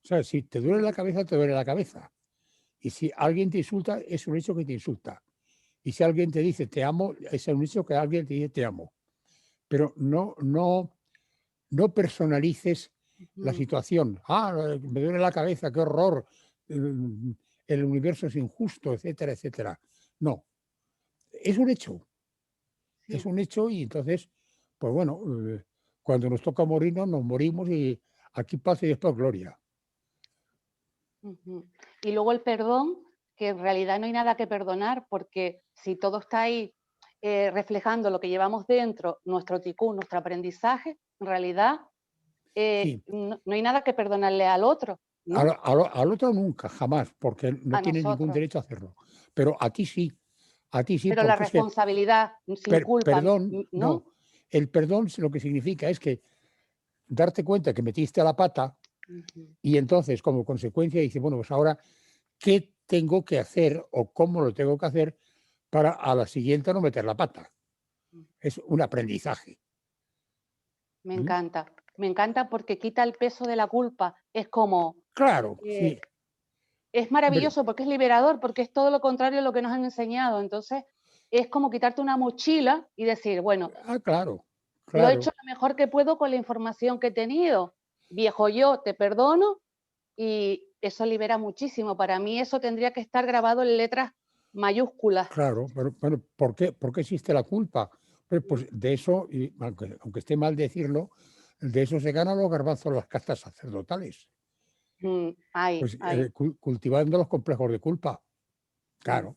O sea, si te duele la cabeza, te duele la cabeza. Y si alguien te insulta, es un hecho que te insulta. Y si alguien te dice te amo, es un hecho que alguien te dice te amo. Pero no personalices la situación. Me duele la cabeza, qué horror. El universo es injusto, etcétera, etcétera. No. Es un hecho. Es un hecho y entonces, pues bueno, cuando nos toca morirnos, nos morimos y aquí paz y después gloria. Y luego el perdón, que en realidad no hay nada que perdonar, porque si todo está ahí reflejando lo que llevamos dentro, nuestro ticún, nuestro aprendizaje, en realidad no hay nada que perdonarle al otro, ¿no? Al otro nunca, jamás, porque no tiene ningún derecho a hacerlo. Pero a ti sí. A ti sí. Pero la responsabilidad, sin culpa, perdón, ¿no? El perdón lo que significa es que darte cuenta que metiste a la pata y entonces como consecuencia dices, bueno, pues ahora, ¿qué tengo que hacer o cómo lo tengo que hacer para a la siguiente no meter la pata? Es un aprendizaje. Me encanta porque quita el peso de la culpa. Es como... Claro, sí. Es maravilloso porque es liberador, porque es todo lo contrario a lo que nos han enseñado. Entonces, es como quitarte una mochila y decir, bueno, claro. Lo he hecho lo mejor que puedo con la información que he tenido. Viejo yo, te perdono, y eso libera muchísimo. Para mí eso tendría que estar grabado en letras mayúsculas. Claro, pero ¿por qué existe la culpa? Pues de eso, y aunque esté mal decirlo, de eso se ganan los garbanzos las castas sacerdotales. Cultivando los complejos de culpa. Claro.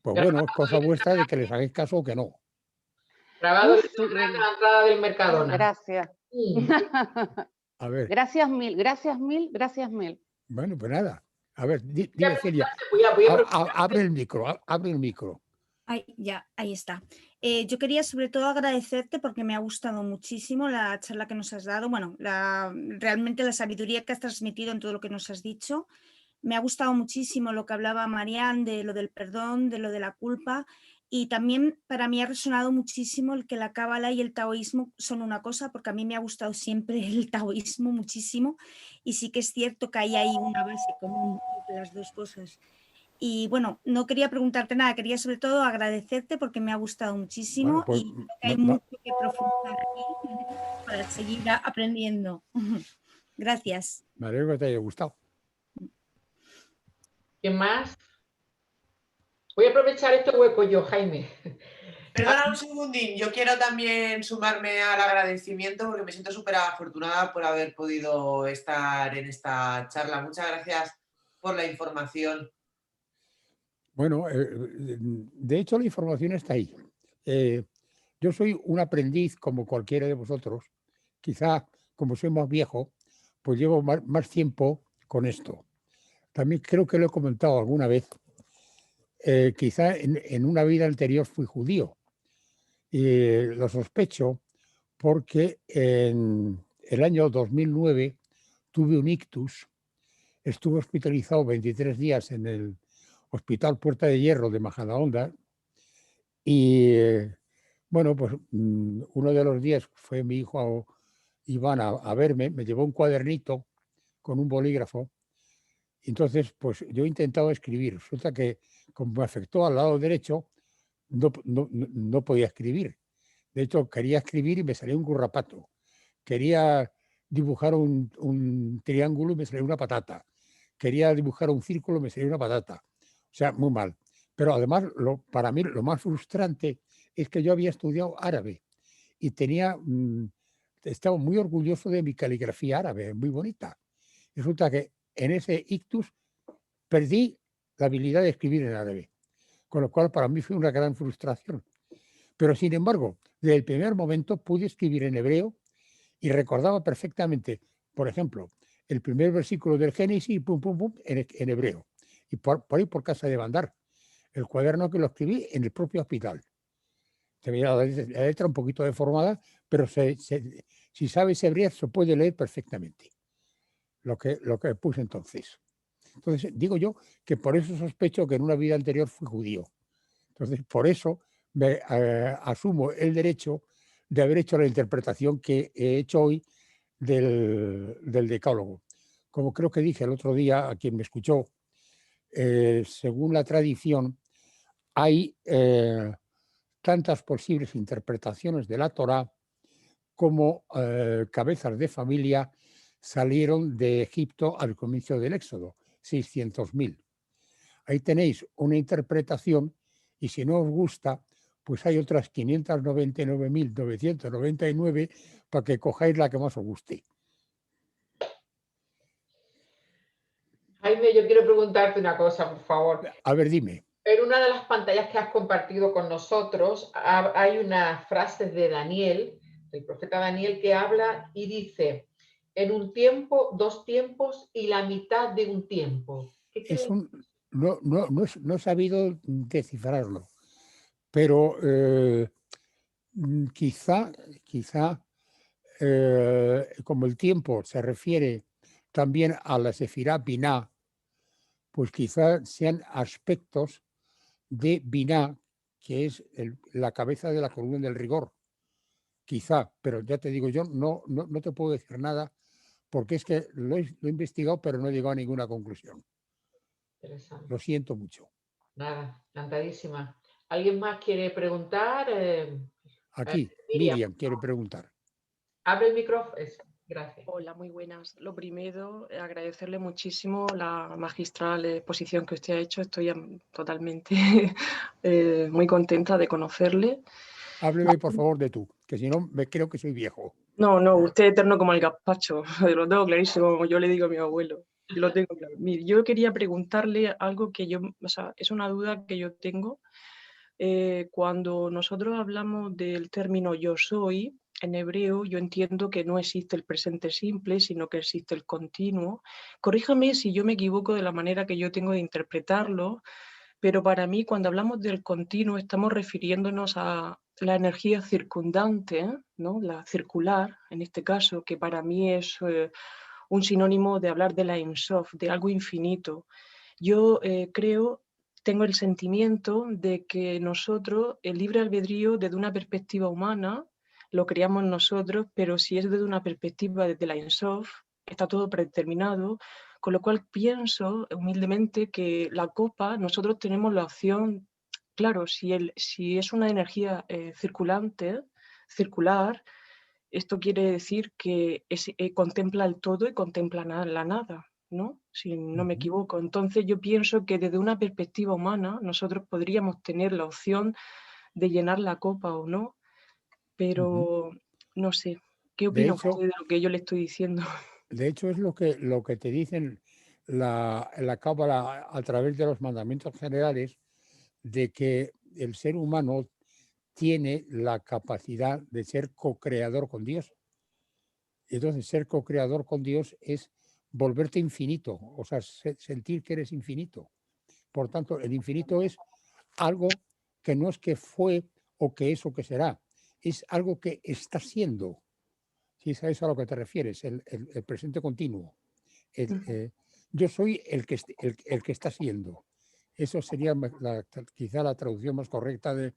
Pues bueno, es cosa vuestra de que les hagáis caso o que no. Grabado en la entrada del Mercadona. Gracias. A ver. Gracias mil, gracias mil, gracias mil. Bueno, pues nada. A ver, dime, Celia. Abre el micro. Ahí está. Yo quería sobre todo agradecerte porque me ha gustado muchísimo la charla que nos has dado. Bueno, realmente la sabiduría que has transmitido en todo lo que nos has dicho. Me ha gustado muchísimo lo que hablaba Marian de lo del perdón, de lo de la culpa. Y también para mí ha resonado muchísimo el que la cábala y el taoísmo son una cosa, porque a mí me ha gustado siempre el taoísmo muchísimo y sí que es cierto que hay una base común entre las dos cosas. Y bueno, no quería preguntarte nada, quería sobre todo agradecerte porque me ha gustado muchísimo Bueno, pues y creo que hay mucho que profundizar aquí para seguir aprendiendo. Gracias. me alegro que te haya gustado. ¿Quién más? Voy a aprovechar este hueco yo, Jaime. Perdona un segundín, yo quiero también sumarme al agradecimiento porque me siento súper afortunada por haber podido estar en esta charla. Muchas gracias por la información. Bueno, de hecho la información está ahí. Yo soy un aprendiz como cualquiera de vosotros. Quizá, como soy más viejo, pues llevo más tiempo con esto. También creo que lo he comentado alguna vez. Quizá en una vida anterior fui judío. Y lo sospecho porque en el año 2009 tuve un ictus. Estuve hospitalizado 23 días en el Hospital Puerta de Hierro de Majadahonda. Y bueno, pues uno de los días fue mi hijo Iván a verme, me llevó un cuadernito con un bolígrafo. Entonces, pues yo he intentado escribir. Resulta que como me afectó al lado derecho, no podía escribir. De hecho, quería escribir y me salía un garrapato. Quería dibujar un triángulo y me salía una patata. Quería dibujar un círculo y me salía una patata. O sea, muy mal. Pero además, para mí lo más frustrante es que yo había estudiado árabe y estaba muy orgulloso de mi caligrafía árabe, muy bonita. Resulta que en ese ictus perdí la habilidad de escribir en árabe, con lo cual para mí fue una gran frustración. Pero sin embargo, desde el primer momento pude escribir en hebreo y recordaba perfectamente, por ejemplo, el primer versículo del Génesis, pum, pum, pum, en hebreo. Y por ahí por casa de Bandar, el cuaderno que lo escribí en el propio hospital. Se veía la letra un poquito deformada, pero si sabes hebreo se puede leer perfectamente lo que puse entonces. Entonces, digo yo que por eso sospecho que en una vida anterior fui judío. Entonces, por eso me asumo el derecho de haber hecho la interpretación que he hecho hoy del decálogo. Como creo que dije el otro día a quien me escuchó, según la tradición, hay tantas posibles interpretaciones de la Torá como cabezas de familia salieron de Egipto al comienzo del Éxodo, 600.000. Ahí tenéis una interpretación y si no os gusta, pues hay otras 599.999 para que cojáis la que más os guste. Jaime, yo quiero preguntarte una cosa, por favor. A ver, dime. En una de las pantallas que has compartido con nosotros hay unas frases de Daniel, el profeta Daniel, que habla y dice, en un tiempo, 2 tiempos y la mitad de un tiempo. No he sabido descifrarlo, pero quizá como el tiempo se refiere también a la Sefirá Biná, pues quizá sean aspectos de Biná, que es la cabeza de la columna del rigor. Quizá, pero ya te digo, yo no te puedo decir nada porque es que lo he investigado, pero no he llegado a ninguna conclusión. Interesante. Lo siento mucho. Nada, encantadísima. ¿Alguien más quiere preguntar? Aquí, Miriam quiere preguntar. Abre el micrófono. Gracias. Hola, muy buenas. Lo primero, agradecerle muchísimo la magistral exposición que usted ha hecho. Estoy totalmente muy contenta de conocerle. Hábleme, por favor, de tú, que si no, me creo que soy viejo. No, usted es eterno como el gazpacho. Lo tengo clarísimo, como yo le digo a mi abuelo. Yo lo tengo claro. Mire, yo quería preguntarle algo que es una duda que yo tengo. Cuando nosotros hablamos del término yo soy, en hebreo yo entiendo que no existe el presente simple, sino que existe el continuo. Corríjame si yo me equivoco de la manera que yo tengo de interpretarlo, pero para mí cuando hablamos del continuo estamos refiriéndonos a la energía circundante, ¿no? La circular, en este caso, que para mí es un sinónimo de hablar de la Ein Sof, de algo infinito. Yo creo tengo el sentimiento de que nosotros, el libre albedrío desde una perspectiva humana, lo creamos nosotros, pero si es desde una perspectiva desde la Ein Sof, está todo predeterminado, con lo cual pienso humildemente que la copa, nosotros tenemos la opción, claro, si es una energía circular, esto quiere decir que contempla el todo y contempla la nada, ¿no? Si no me equivoco. Entonces yo pienso que desde una perspectiva humana nosotros podríamos tener la opción de llenar la copa o no, pero no sé, ¿qué opina usted de lo que yo le estoy diciendo? De hecho, es lo que te dicen la Cábala a través de los mandamientos generales, de que el ser humano tiene la capacidad de ser co-creador con Dios. Entonces, ser co-creador con Dios es volverte infinito, o sea, sentir que eres infinito. Por tanto, el infinito es algo que no es que fue o que es o que será, es algo que está siendo. Si sabes a lo que te refieres, el presente continuo. Yo soy el que está siendo. Eso sería quizá la traducción más correcta de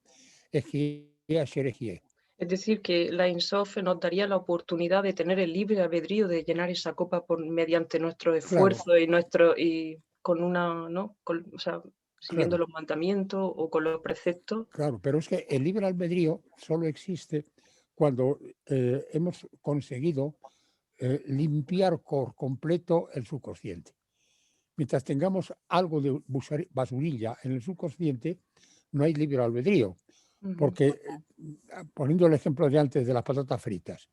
Ejie Sherejie. Es decir, que la Ein Sof nos daría la oportunidad de tener el libre albedrío de llenar esa copa mediante nuestro esfuerzo y con una, ¿no? O sea, siguiendo los mandamientos o con los preceptos. Claro, pero es que el libre albedrío solo existe cuando hemos conseguido limpiar por completo el subconsciente. Mientras tengamos algo de basurilla en el subconsciente, no hay libre albedrío. Porque, poniendo el ejemplo de antes de las patatas fritas,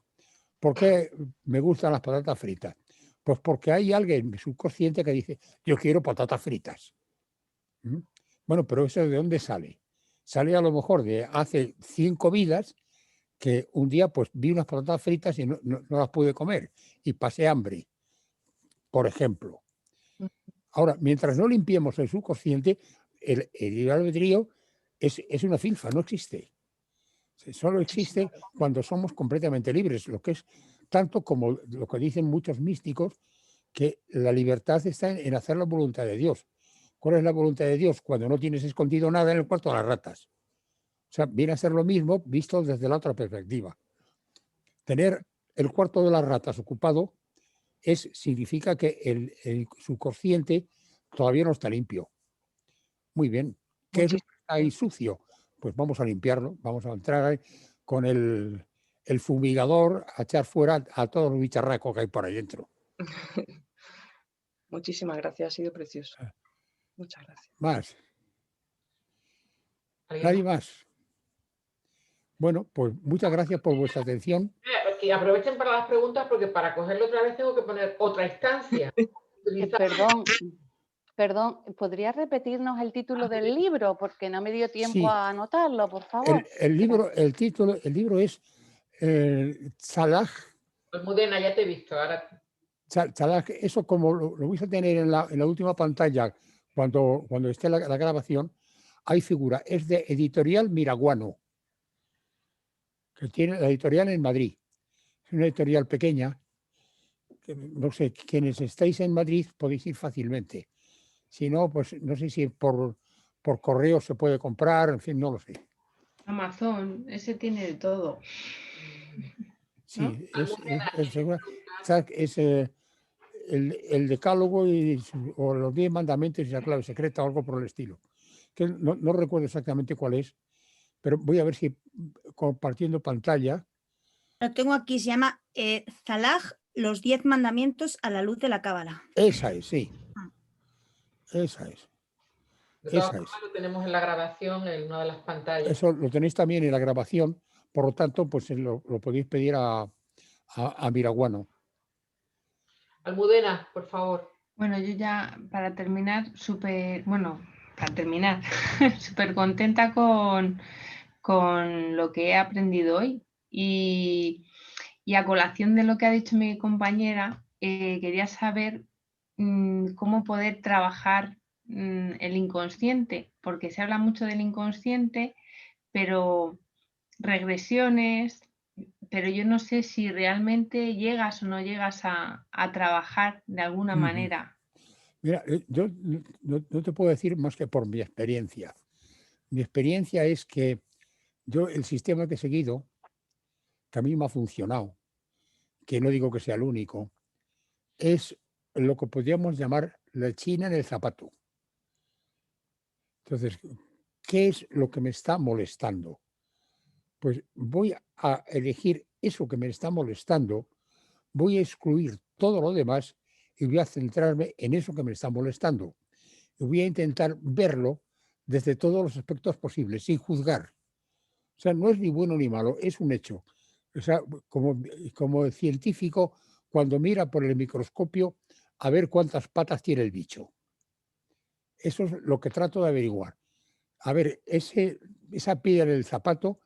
¿por qué me gustan las patatas fritas? Pues porque hay alguien en mi subconsciente que dice, yo quiero patatas fritas. Bueno, pero ¿eso de dónde sale? Sale a lo mejor de hace 5 vidas que un día pues vi unas patatas fritas y no las pude comer y pasé hambre, por ejemplo. Ahora, mientras no limpiemos el subconsciente, el libre albedrío es una filfa, no existe. Solo existe cuando somos completamente libres, lo que es tanto como lo que dicen muchos místicos, que la libertad está en hacer la voluntad de Dios. ¿Cuál es la voluntad de Dios? Cuando no tienes escondido nada en el cuarto de las ratas. O sea, viene a ser lo mismo visto desde la otra perspectiva. Tener el cuarto de las ratas ocupado significa que el subconsciente todavía no está limpio. Muy bien. ¿Qué es lo que está ahí sucio? Pues vamos a limpiarlo, vamos a entrar ahí con el fumigador a echar fuera a todos los bicharracos que hay por ahí dentro. Muchísimas gracias, ha sido precioso. Muchas gracias. Más. ¿Nadie más? Bueno, pues muchas gracias por vuestra atención. Y aprovechen para las preguntas porque para cogerlo otra vez tengo que poner otra instancia. Perdón, ¿podría repetirnos el título del libro? Porque no me dio tiempo a anotarlo, por favor. El libro es Tzalach. Almudena, ya te he visto. Ahora... Tzalach, eso como lo vais a tener en la última pantalla cuando esté la grabación, hay figura. Es de Editorial Miraguano, que tiene la editorial en Madrid. Es una editorial pequeña. Que, no sé, quienes estáis en Madrid podéis ir fácilmente. Si no, pues no sé si por correo se puede comprar, en fin, no lo sé. Amazon, ese tiene de todo. Sí, ¿no? es el decálogo o los 10 mandamientos y la clave secreta o algo por el estilo. Que no recuerdo exactamente cuál es, pero voy a ver si compartiendo pantalla. Lo tengo aquí, se llama Tzalach, los 10 mandamientos a la luz de la Cábala. Esa es, sí. Esa es. De todas formas, lo tenemos en la grabación en una de las pantallas. Eso lo tenéis también en la grabación, por lo tanto, pues lo podéis pedir a Miraguano. Almudena, por favor. Bueno, yo ya para terminar, súper contenta con lo que he aprendido hoy y a colación de lo que ha dicho mi compañera, quería saber cómo poder trabajar el inconsciente, porque se habla mucho del inconsciente, pero regresiones, pero yo no sé si realmente llegas o no llegas a trabajar de alguna manera. Mira, yo no te puedo decir más que por mi experiencia. Mi experiencia es que yo el sistema que he seguido, que a mí me ha funcionado, que no digo que sea el único, es lo que podríamos llamar la china en el zapato. Entonces, ¿qué es lo que me está molestando? Pues voy a elegir eso que me está molestando, voy a excluir todo lo demás y voy a centrarme en eso que me está molestando. Y voy a intentar verlo desde todos los aspectos posibles, sin juzgar. O sea, no es ni bueno ni malo, es un hecho. O sea, como científico, cuando mira por el microscopio a ver cuántas patas tiene el bicho. Eso es lo que trato de averiguar. A ver, esa piedra en el zapato,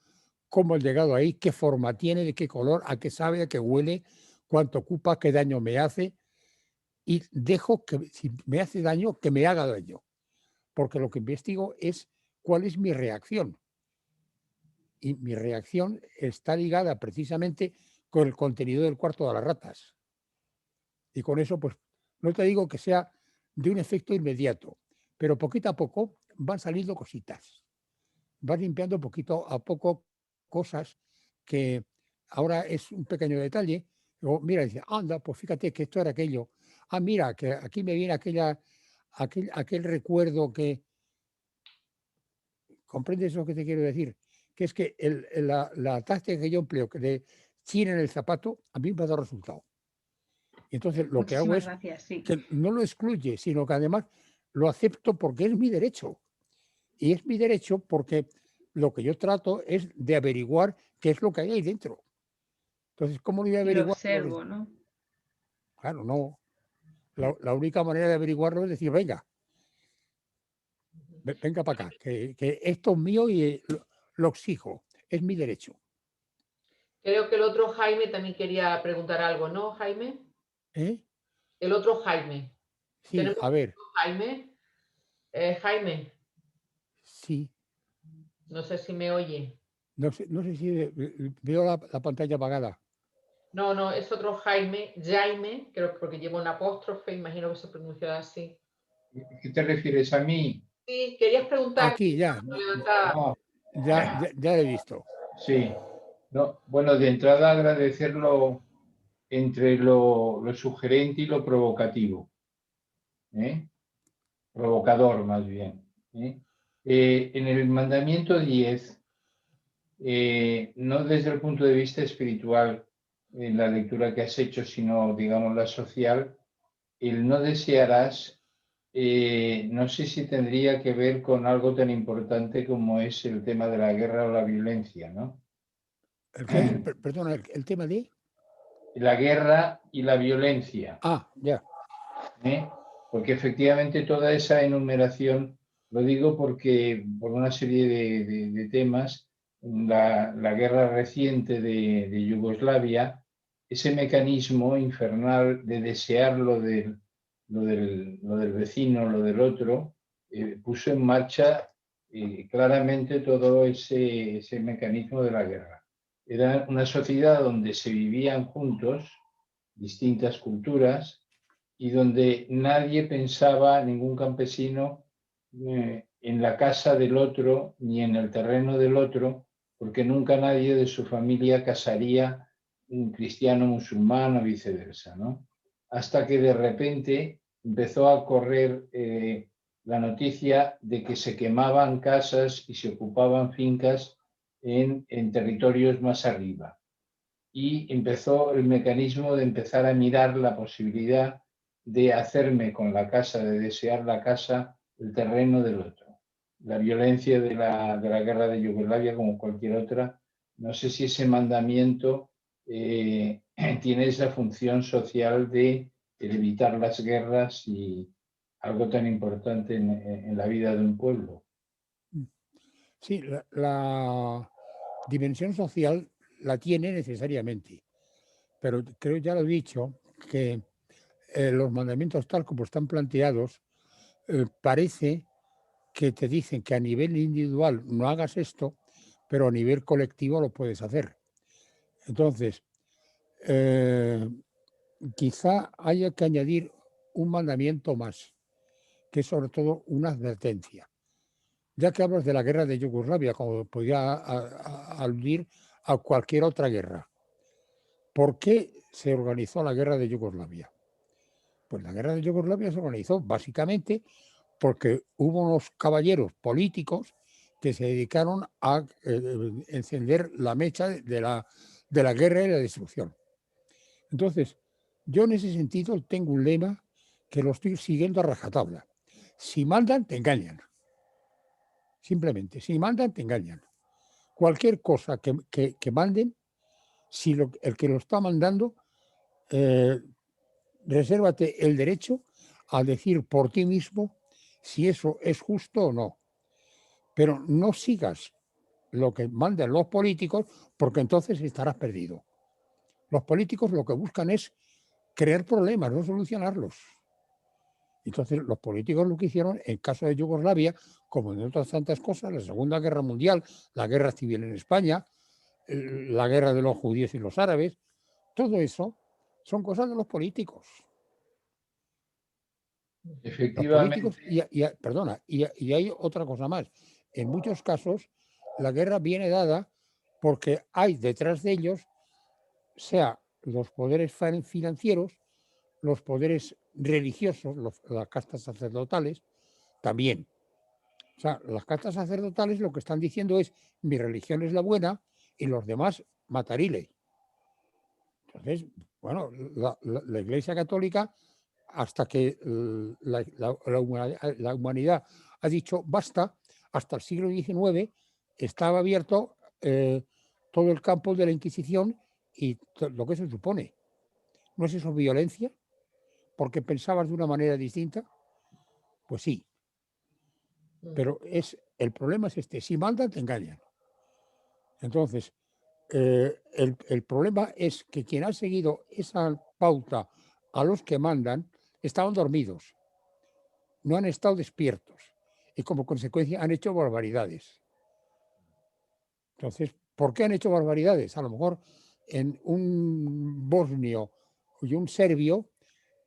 cómo ha llegado ahí, qué forma tiene, de qué color, a qué sabe, a qué huele, cuánto ocupa, qué daño me hace. Y dejo que, si me hace daño, que me haga daño. Porque lo que investigo es cuál es mi reacción. Y mi reacción está ligada precisamente con el contenido del cuarto de las ratas. Y con eso, pues, no te digo que sea de un efecto inmediato, pero poquito a poco van saliendo cositas. Vas limpiando poquito a poco cosas que ahora es un pequeño detalle. Luego, mira, dice, anda, pues fíjate que esto era aquello. Ah, mira, que aquí me viene aquel recuerdo que... ¿Comprendes lo que te quiero decir? Que es que la táctica que yo empleo de china en el zapato, a mí me ha dado resultado. Y entonces lo que hago Muchísimas es gracias, sí. que no lo excluye, sino que además lo acepto porque es mi derecho. Y es mi derecho porque lo que yo trato es de averiguar qué es lo que hay ahí dentro. Entonces, ¿cómo lo voy a Y lo averiguar? observo, ¿no? Claro, no. La única manera de averiguarlo es decir, venga, venga para acá, que esto es mío y lo exijo. Es mi derecho. Creo que el otro Jaime también quería preguntar algo, ¿no, Jaime? ¿Eh? El otro Jaime. Sí, ¿Tenemos a ver, otro Jaime? Jaime, sí. no sé si me oye. No sé si veo la pantalla apagada. No, no, es otro Jaime, Jaime, creo que porque lleva un apóstrofe, imagino que se pronuncia así. ¿Qué te refieres a mí? Sí, querías preguntar. Aquí, ya. Ah, Ya lo he visto. sí. No, bueno, de entrada agradecerlo entre lo sugerente y lo provocativo. ¿Eh? Provocador más bien. ¿Eh? En el mandamiento 10, no desde el punto de vista espiritual, en la lectura que has hecho, sino, digamos, la social, el no desearás, no sé si tendría que ver con algo tan importante como es el tema de la guerra o la violencia, ¿no? Perdona, el tema de... La guerra y la violencia. Ah, ya. ¿Eh? Porque efectivamente toda esa enumeración, lo digo porque por una serie de temas, la guerra reciente de Yugoslavia, ese mecanismo infernal de desear lo del vecino, lo del otro, puso en marcha claramente todo ese mecanismo de la guerra. Era una sociedad donde se vivían juntos distintas culturas, y donde nadie pensaba, ningún campesino, en la casa del otro ni en el terreno del otro, porque nunca nadie de su familia casaría un cristiano musulmán o viceversa, ¿no? Hasta que de repente empezó a correr la noticia de que se quemaban casas y se ocupaban fincas en territorios más arriba. Y empezó el mecanismo de empezar a mirar la posibilidad de hacerme con la casa, de desear la casa, el terreno del otro. La violencia de la guerra de Yugoslavia, como cualquier otra, no sé si ese mandamiento tiene esa función social de evitar las guerras y algo tan importante en la vida de un pueblo. Sí, la dimensión social la tiene necesariamente, pero creo, ya lo he dicho, que los mandamientos tal como están planteados, parece que te dicen que a nivel individual no hagas esto, pero a nivel colectivo lo puedes hacer. Entonces, quizá haya que añadir un mandamiento más, que es sobre todo una advertencia. Ya que hablas de la guerra de Yugoslavia, como podría aludir a cualquier otra guerra. ¿Por qué se organizó la guerra de Yugoslavia? Pues la guerra de Yugoslavia se organizó básicamente porque hubo unos caballeros políticos que se dedicaron a encender la mecha de la guerra y la destrucción. Entonces, yo en ese sentido tengo un lema que lo estoy siguiendo a rajatabla. Si mandan, te engañan. Simplemente, si mandan, te engañan. Cualquier cosa que manden, si el que lo está mandando, resérvate el derecho a decir por ti mismo si eso es justo o no. Pero no sigas lo que mandan los políticos, porque entonces estarás perdido. Los políticos lo que buscan es crear problemas, no solucionarlos. Entonces los políticos lo que hicieron en el caso de Yugoslavia, como en otras tantas cosas, la Segunda Guerra Mundial, la guerra civil en España, la guerra de los judíos y los árabes, todo eso son cosas de los políticos. Efectivamente. Los políticos, y hay otra cosa más. En muchos casos, la guerra viene dada porque hay detrás de ellos, sea los poderes financieros, los poderes religiosos, las castas sacerdotales, también. O sea, las castas sacerdotales lo que están diciendo es, mi religión es la buena y los demás matarile. Entonces, bueno, la Iglesia Católica, hasta que la humanidad ha dicho basta, hasta el siglo XIX estaba abierto todo el campo de la Inquisición y lo que se supone. ¿No es eso violencia? ¿Porque pensabas de una manera distinta? Pues sí. Pero el problema es este, si mandan, te engañan. Entonces, el problema es que quien ha seguido esa pauta a los que mandan estaban dormidos, no han estado despiertos y como consecuencia han hecho barbaridades. Entonces, ¿por qué han hecho barbaridades? A lo mejor en un bosnio y un serbio,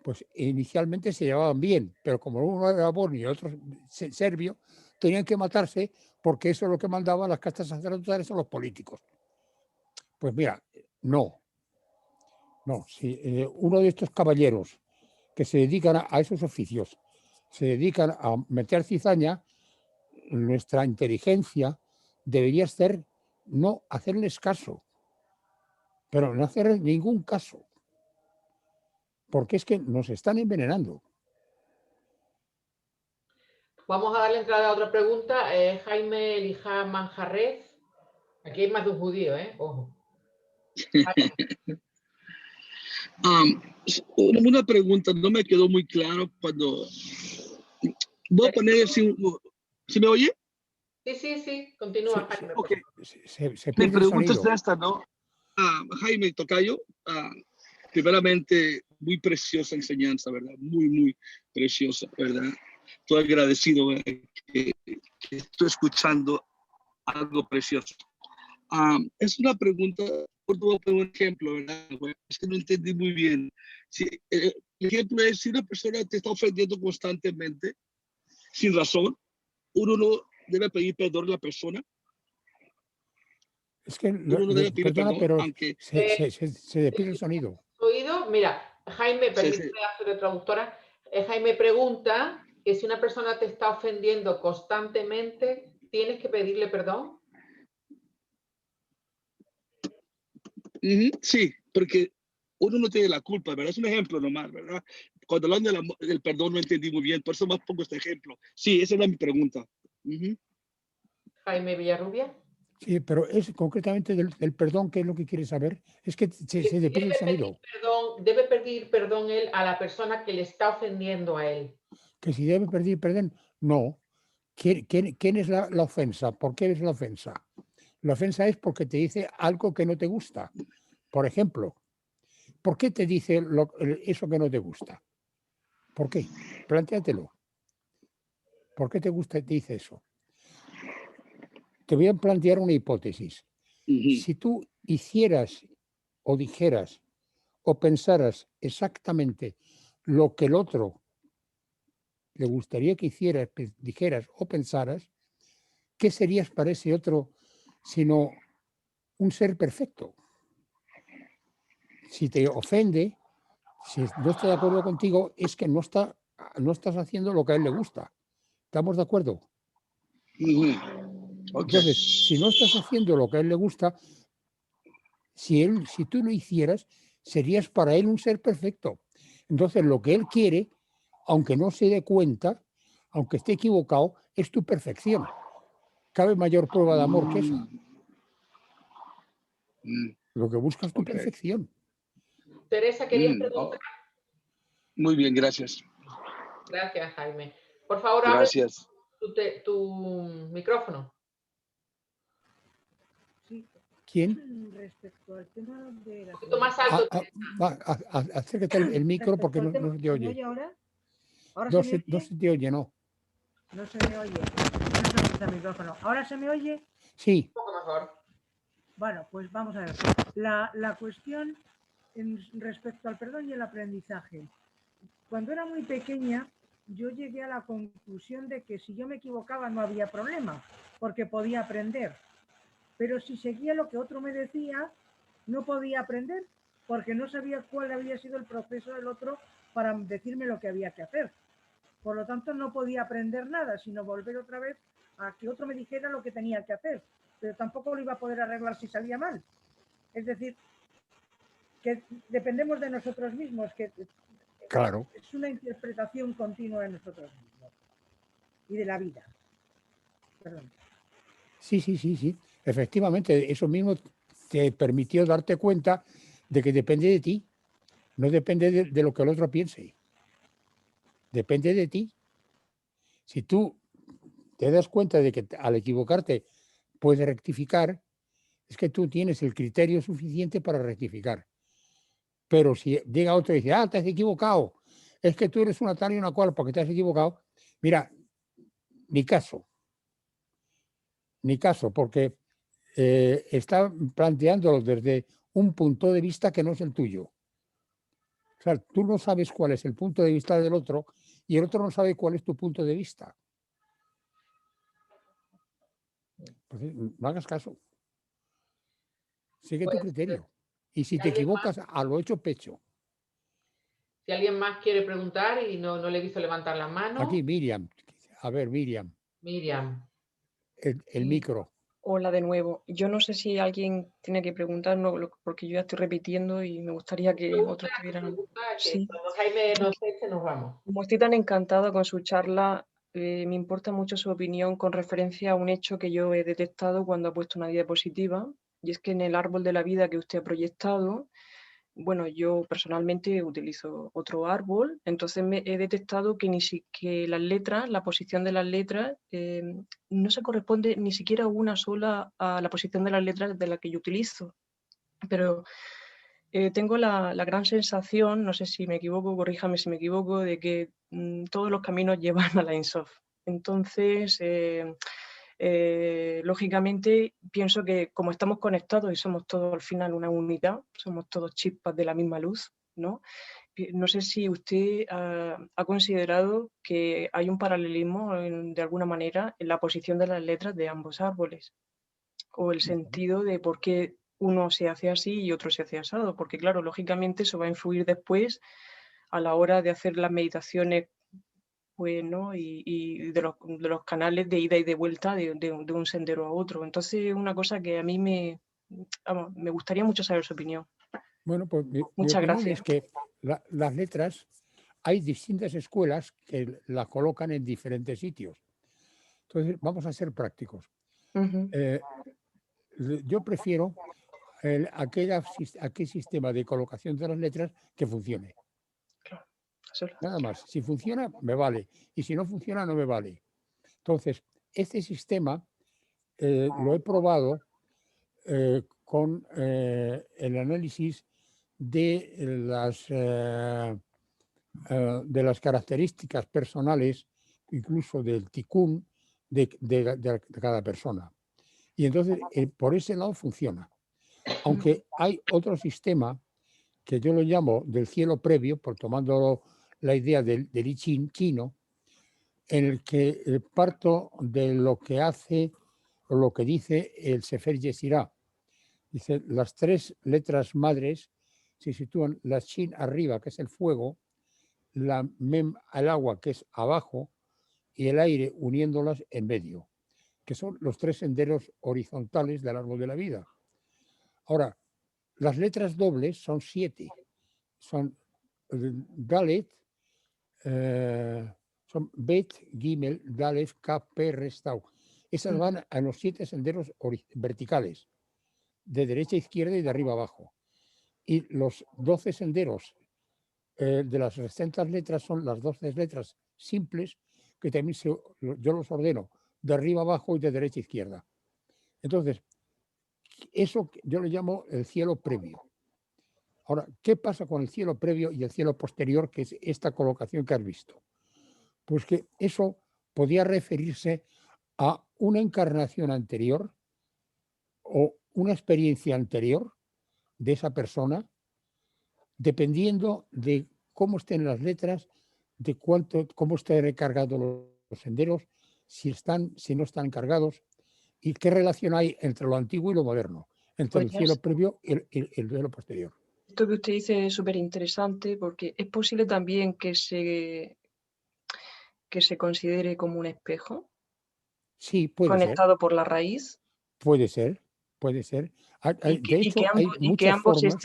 pues inicialmente se llevaban bien, pero como uno era bosnio y otro serbio, tenían que matarse porque eso es lo que mandaban las castas sacerdotales a los políticos. Pues mira, no. Si uno de estos caballeros que se dedican a esos oficios, se dedican a meter cizaña, nuestra inteligencia debería ser no hacerles caso, pero no hacer ningún caso, porque es que nos están envenenando. Vamos a darle entrada a otra pregunta. Jaime Elijah Manjarres. Aquí hay más de un judío, ¿eh? Ojo. Una pregunta, no me quedó muy claro cuando... Voy a poner... ¿Sí me oye? Sí, continúa, Jaime. Okay. Se Mi pregunta es esta, ¿no? Jaime Tocayo, primeramente, muy preciosa enseñanza, ¿verdad? Muy, muy preciosa, ¿verdad? Estoy agradecido que estoy escuchando algo precioso. Es una pregunta, voy a poner un ejemplo, ¿verdad? Es que no entendí muy bien. El ejemplo es, si una persona te está ofendiendo constantemente, sin razón, uno no debe pedir perdón a la persona. Es que, uno no debe pedir perdón, pero aunque... se despide el sonido. ¿Oído? Mira, Jaime, permíteme hacer de traductora. Jaime pregunta que si una persona te está ofendiendo constantemente, ¿tienes que pedirle perdón? Sí, porque uno no tiene la culpa, ¿verdad? Es un ejemplo nomás, ¿verdad? Cuando hablan del perdón no entendí muy bien, por eso más pongo este ejemplo. Sí, esa era mi pregunta. Jaime Villarrubia. Sí, pero es concretamente del perdón, ¿qué es lo que quieres saber? Es que se depide el sonido. Debe pedir perdón él a la persona que le está ofendiendo a él. Que si debe pedir perdón, no. ¿Quién es la ofensa? ¿Por qué es la ofensa? La ofensa es porque te dice algo que no te gusta. Por ejemplo, ¿por qué te dice eso que no te gusta? ¿Por qué? Plantéatelo. ¿Por qué te dice eso? Te voy a plantear una hipótesis. Si tú hicieras o dijeras o pensaras exactamente lo que el otro le gustaría que hicieras, dijeras o pensaras, ¿qué serías para ese otro sino un ser perfecto? Si te ofende, si no está de acuerdo contigo, es que no estás haciendo lo que a él le gusta. ¿Estamos de acuerdo? Entonces, si no estás haciendo lo que a él le gusta, si tú lo hicieras, serías para él un ser perfecto. Entonces, lo que él quiere, aunque no se dé cuenta, aunque esté equivocado, es tu perfección. ¿Cabe mayor prueba de amor que esa? Lo que buscas es tu perfección. Teresa, ¿querías preguntar? Muy bien, gracias. Gracias, Jaime. Por favor, abre Gracias. tu micrófono. ¿Quién? Respecto al tema de la... Un poquito más alto. Acércate el micro porque no se te ¿Se me oye. oye ahora? ¿Ahora No se me no oye? se te oye, no. No se me oye. No se escucha el micrófono. ¿Ahora se me oye? Sí. Un poco mejor. Bueno, pues vamos a ver. La cuestión respecto al perdón y el aprendizaje. Cuando era muy pequeña, yo llegué a la conclusión de que si yo me equivocaba no había problema, porque podía aprender. Pero si seguía lo que otro me decía, no podía aprender, porque no sabía cuál había sido el proceso del otro para decirme lo que había que hacer. Por lo tanto, no podía aprender nada, sino volver otra vez a que otro me dijera lo que tenía que hacer. Pero tampoco lo iba a poder arreglar si salía mal. Es decir, que dependemos de nosotros mismos, que Claro. es una interpretación continua de nosotros mismos y de la vida. Perdón. Sí. Efectivamente, eso mismo te permitió darte cuenta de que depende de ti. No depende de lo que el otro piense. Depende de ti. Si tú te das cuenta de que al equivocarte puedes rectificar, es que tú tienes el criterio suficiente para rectificar. Pero si llega otro y dice, te has equivocado, es que tú eres una tal y una cual porque te has equivocado. Mira, ni caso, porque está planteándolo desde un punto de vista que no es el tuyo. O sea, tú no sabes cuál es el punto de vista del otro y el otro no sabe cuál es tu punto de vista. Pues no hagas caso. Sigue tu criterio. Y si te equivocas, a lo hecho pecho. Si alguien más quiere preguntar y no le he visto levantar la mano. Aquí, Miriam. A ver, Miriam. Miriam. El micro. Hola de nuevo. Yo no sé si alguien tiene que preguntar, porque yo ya estoy repitiendo y me gustaría que otros tuvieran... Sí. Cuando Jaime nos eche, nos vamos. Como estoy tan encantada con su charla, me importa mucho su opinión con referencia a un hecho que yo he detectado cuando ha puesto una diapositiva, y es que en el árbol de la vida que usted ha proyectado, bueno, yo personalmente utilizo otro árbol, entonces he detectado que que las letras, la posición de las letras, no se corresponde ni siquiera una sola a la posición de las letras de la que yo utilizo. Pero tengo la gran sensación, no sé si me equivoco, corríjame si me equivoco, de que todos los caminos llevan a la Ein Sof. Entonces, lógicamente, pienso que como estamos conectados y somos todos al final una unidad, somos todos chispas de la misma luz, ¿no? No sé si usted ha considerado que hay un paralelismo, de alguna manera, en la posición de las letras de ambos árboles, o el sentido de por qué uno se hace así y otro se hace asado, porque claro, lógicamente eso va a influir después a la hora de hacer las meditaciones, pues, ¿no? y de los canales de ida y de vuelta de un sendero a otro. Entonces, una cosa que a mí me gustaría mucho saber su opinión. Bueno, pues mi Muchas opinión gracias. es que las letras, hay distintas escuelas que las colocan en diferentes sitios. Entonces, vamos a ser prácticos. Yo prefiero aquel sistema de colocación de las letras que funcione. Nada más. Si funciona, me vale. Y si no funciona, no me vale. Entonces, este sistema lo he probado con el análisis de las características personales, incluso del tikkun de cada persona. Y entonces, por ese lado funciona. Aunque hay otro sistema que yo lo llamo del cielo previo, por tomando la idea del I Ching chino, en el que parto de lo que hace o lo que dice el Sefer Yetzirah. Dice, las 3 letras madres se sitúan la Shin arriba, que es el fuego, la Mem al agua, que es abajo, y el aire uniéndolas en medio, que son los 3 senderos horizontales del árbol de la vida. Ahora, las letras dobles son 7. Son Dalet, son Bet, Gimel, Dalef, Kaf, Pe, Res, Tau. Esas van a los 7 senderos verticales, de derecha a izquierda y de arriba a abajo. Y los 12 senderos de las restantes letras son las 12 letras simples, que también yo los ordeno de arriba a abajo y de derecha a izquierda. Entonces, eso yo le llamo el cielo previo. Ahora, ¿qué pasa con el cielo previo y el cielo posterior, que es esta colocación que has visto? Pues que eso podía referirse a una encarnación anterior o una experiencia anterior de esa persona, dependiendo de cómo estén las letras, de cómo estén recargados los senderos, si no están cargados, y qué relación hay entre lo antiguo y lo moderno, entre el cielo previo y el cielo posterior. Esto que usted dice es súper interesante porque es posible también que se considere como un espejo. Sí, puede conectado ser. por la raíz. Puede ser, puede ser. De hecho, hay y muchas formas.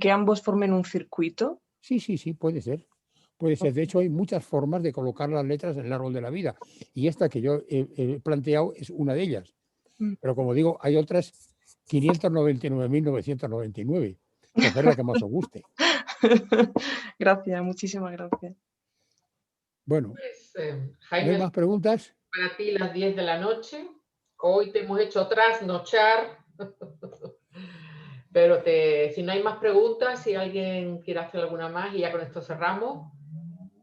que ambos formen un circuito. Sí, puede ser. Puede ser. De hecho, hay muchas formas de colocar las letras en el árbol de la vida. Y esta que yo he planteado es una de ellas. Pero como digo, hay otras 599.999. Coger la que más os guste. Gracias, muchísimas gracias. Bueno, Pues, ¿no Jaime, hay más preguntas? para ti las 10 de la noche. Hoy te hemos hecho trasnochar. Pero si no hay más preguntas, si alguien quiere hacer alguna más, y ya con esto cerramos,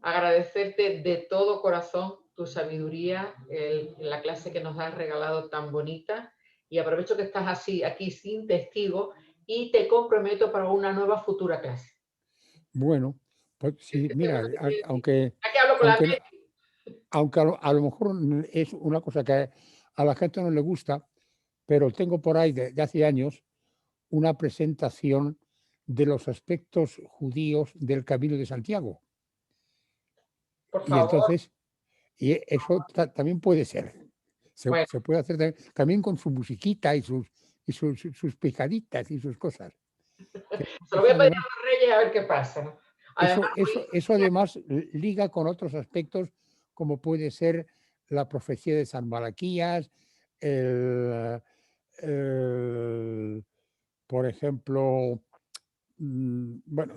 agradecerte de todo corazón tu sabiduría, la clase que nos has regalado tan bonita, y aprovecho que estás así aquí sin testigo y te comprometo para una nueva futura clase. Bueno, pues sí, mira, aunque Aquí hablo con la mente. aunque a lo mejor es una cosa que a la gente no le gusta, pero tengo por ahí de hace años una presentación de los aspectos judíos del Camino de Santiago. Por Y favor. entonces, y eso también puede ser. Bueno. Se puede hacer también con su musiquita y sus picaditas y sus cosas. Se lo voy a pedir a los Reyes a ver qué pasa. Además, Eso además liga con otros aspectos, como puede ser la profecía de San Malaquías, por ejemplo, bueno,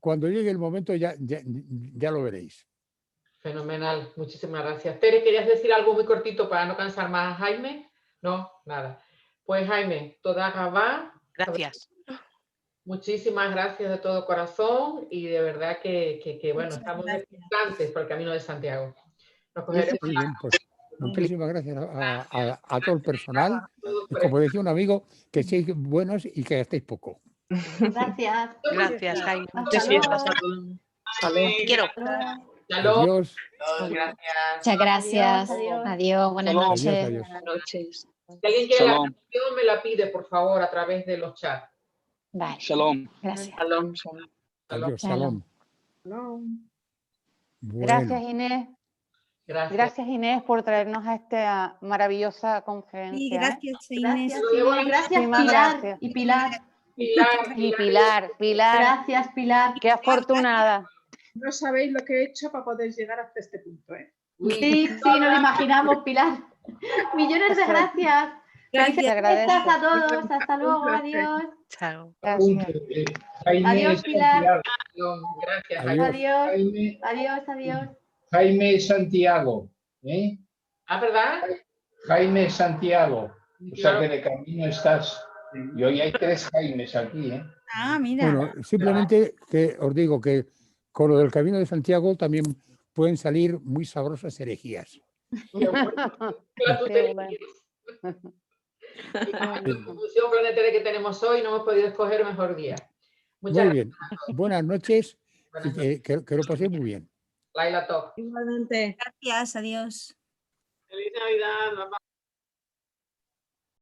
cuando llegue el momento ya lo veréis. fenomenal, muchísimas gracias. Tere, ¿querías decir algo muy cortito para no cansar más a Jaime? No, nada. Pues Jaime, toda Gabá. Gracias. Muchísimas gracias de todo corazón y de verdad que bueno, estamos expectantes por el Camino de Santiago. Nos cogeremos Muy bien, pues muchísimas gracias a todo el personal. Como decía un amigo, que seáis buenos y que gastéis poco. Gracias. Gracias, Jaime. Muchas fiestas a todos. Te quiero. Adiós. Muchas gracias. Adiós. Buenas noches. Adiós. Buenas noches. Si alguien quiere la canción, me la pide, por favor, a través de los chats. Vale. Shalom. Gracias. Shalom. Adiós, shalom. Bueno. Gracias, Inés. Gracias. Gracias, Inés, por traernos a esta maravillosa conferencia. Sí, gracias, Inés. Gracias, Muchísimas Pilar. gracias. Y Pilar. Y Pilar. Gracias, Pilar. Qué afortunada. No sabéis lo que he hecho para poder llegar hasta este punto, ¿eh? Sí, nos lo imaginamos, Pilar. Millones de gracias. Gracias. Felices fiestas a todos. Hasta luego. Adiós. Chao. Adiós, Pilar. Gracias. Adiós. Adiós. Jaime Santiago. ¿Eh? Ah, ¿verdad? Jaime Santiago. O sea que de camino estás. Y hoy hay 3 Jaimes aquí, ¿eh? Ah, mira. Bueno, simplemente que os digo que con lo del Camino de Santiago también pueden salir muy sabrosas herejías. Qué bueno. La confusión planetaria que tenemos hoy, no hemos podido escoger mejor día. Muy bien. Buenas noches y que lo paséis muy bien. Laila Top. Igualmente. Gracias, adiós. Feliz Navidad. Bye, bye.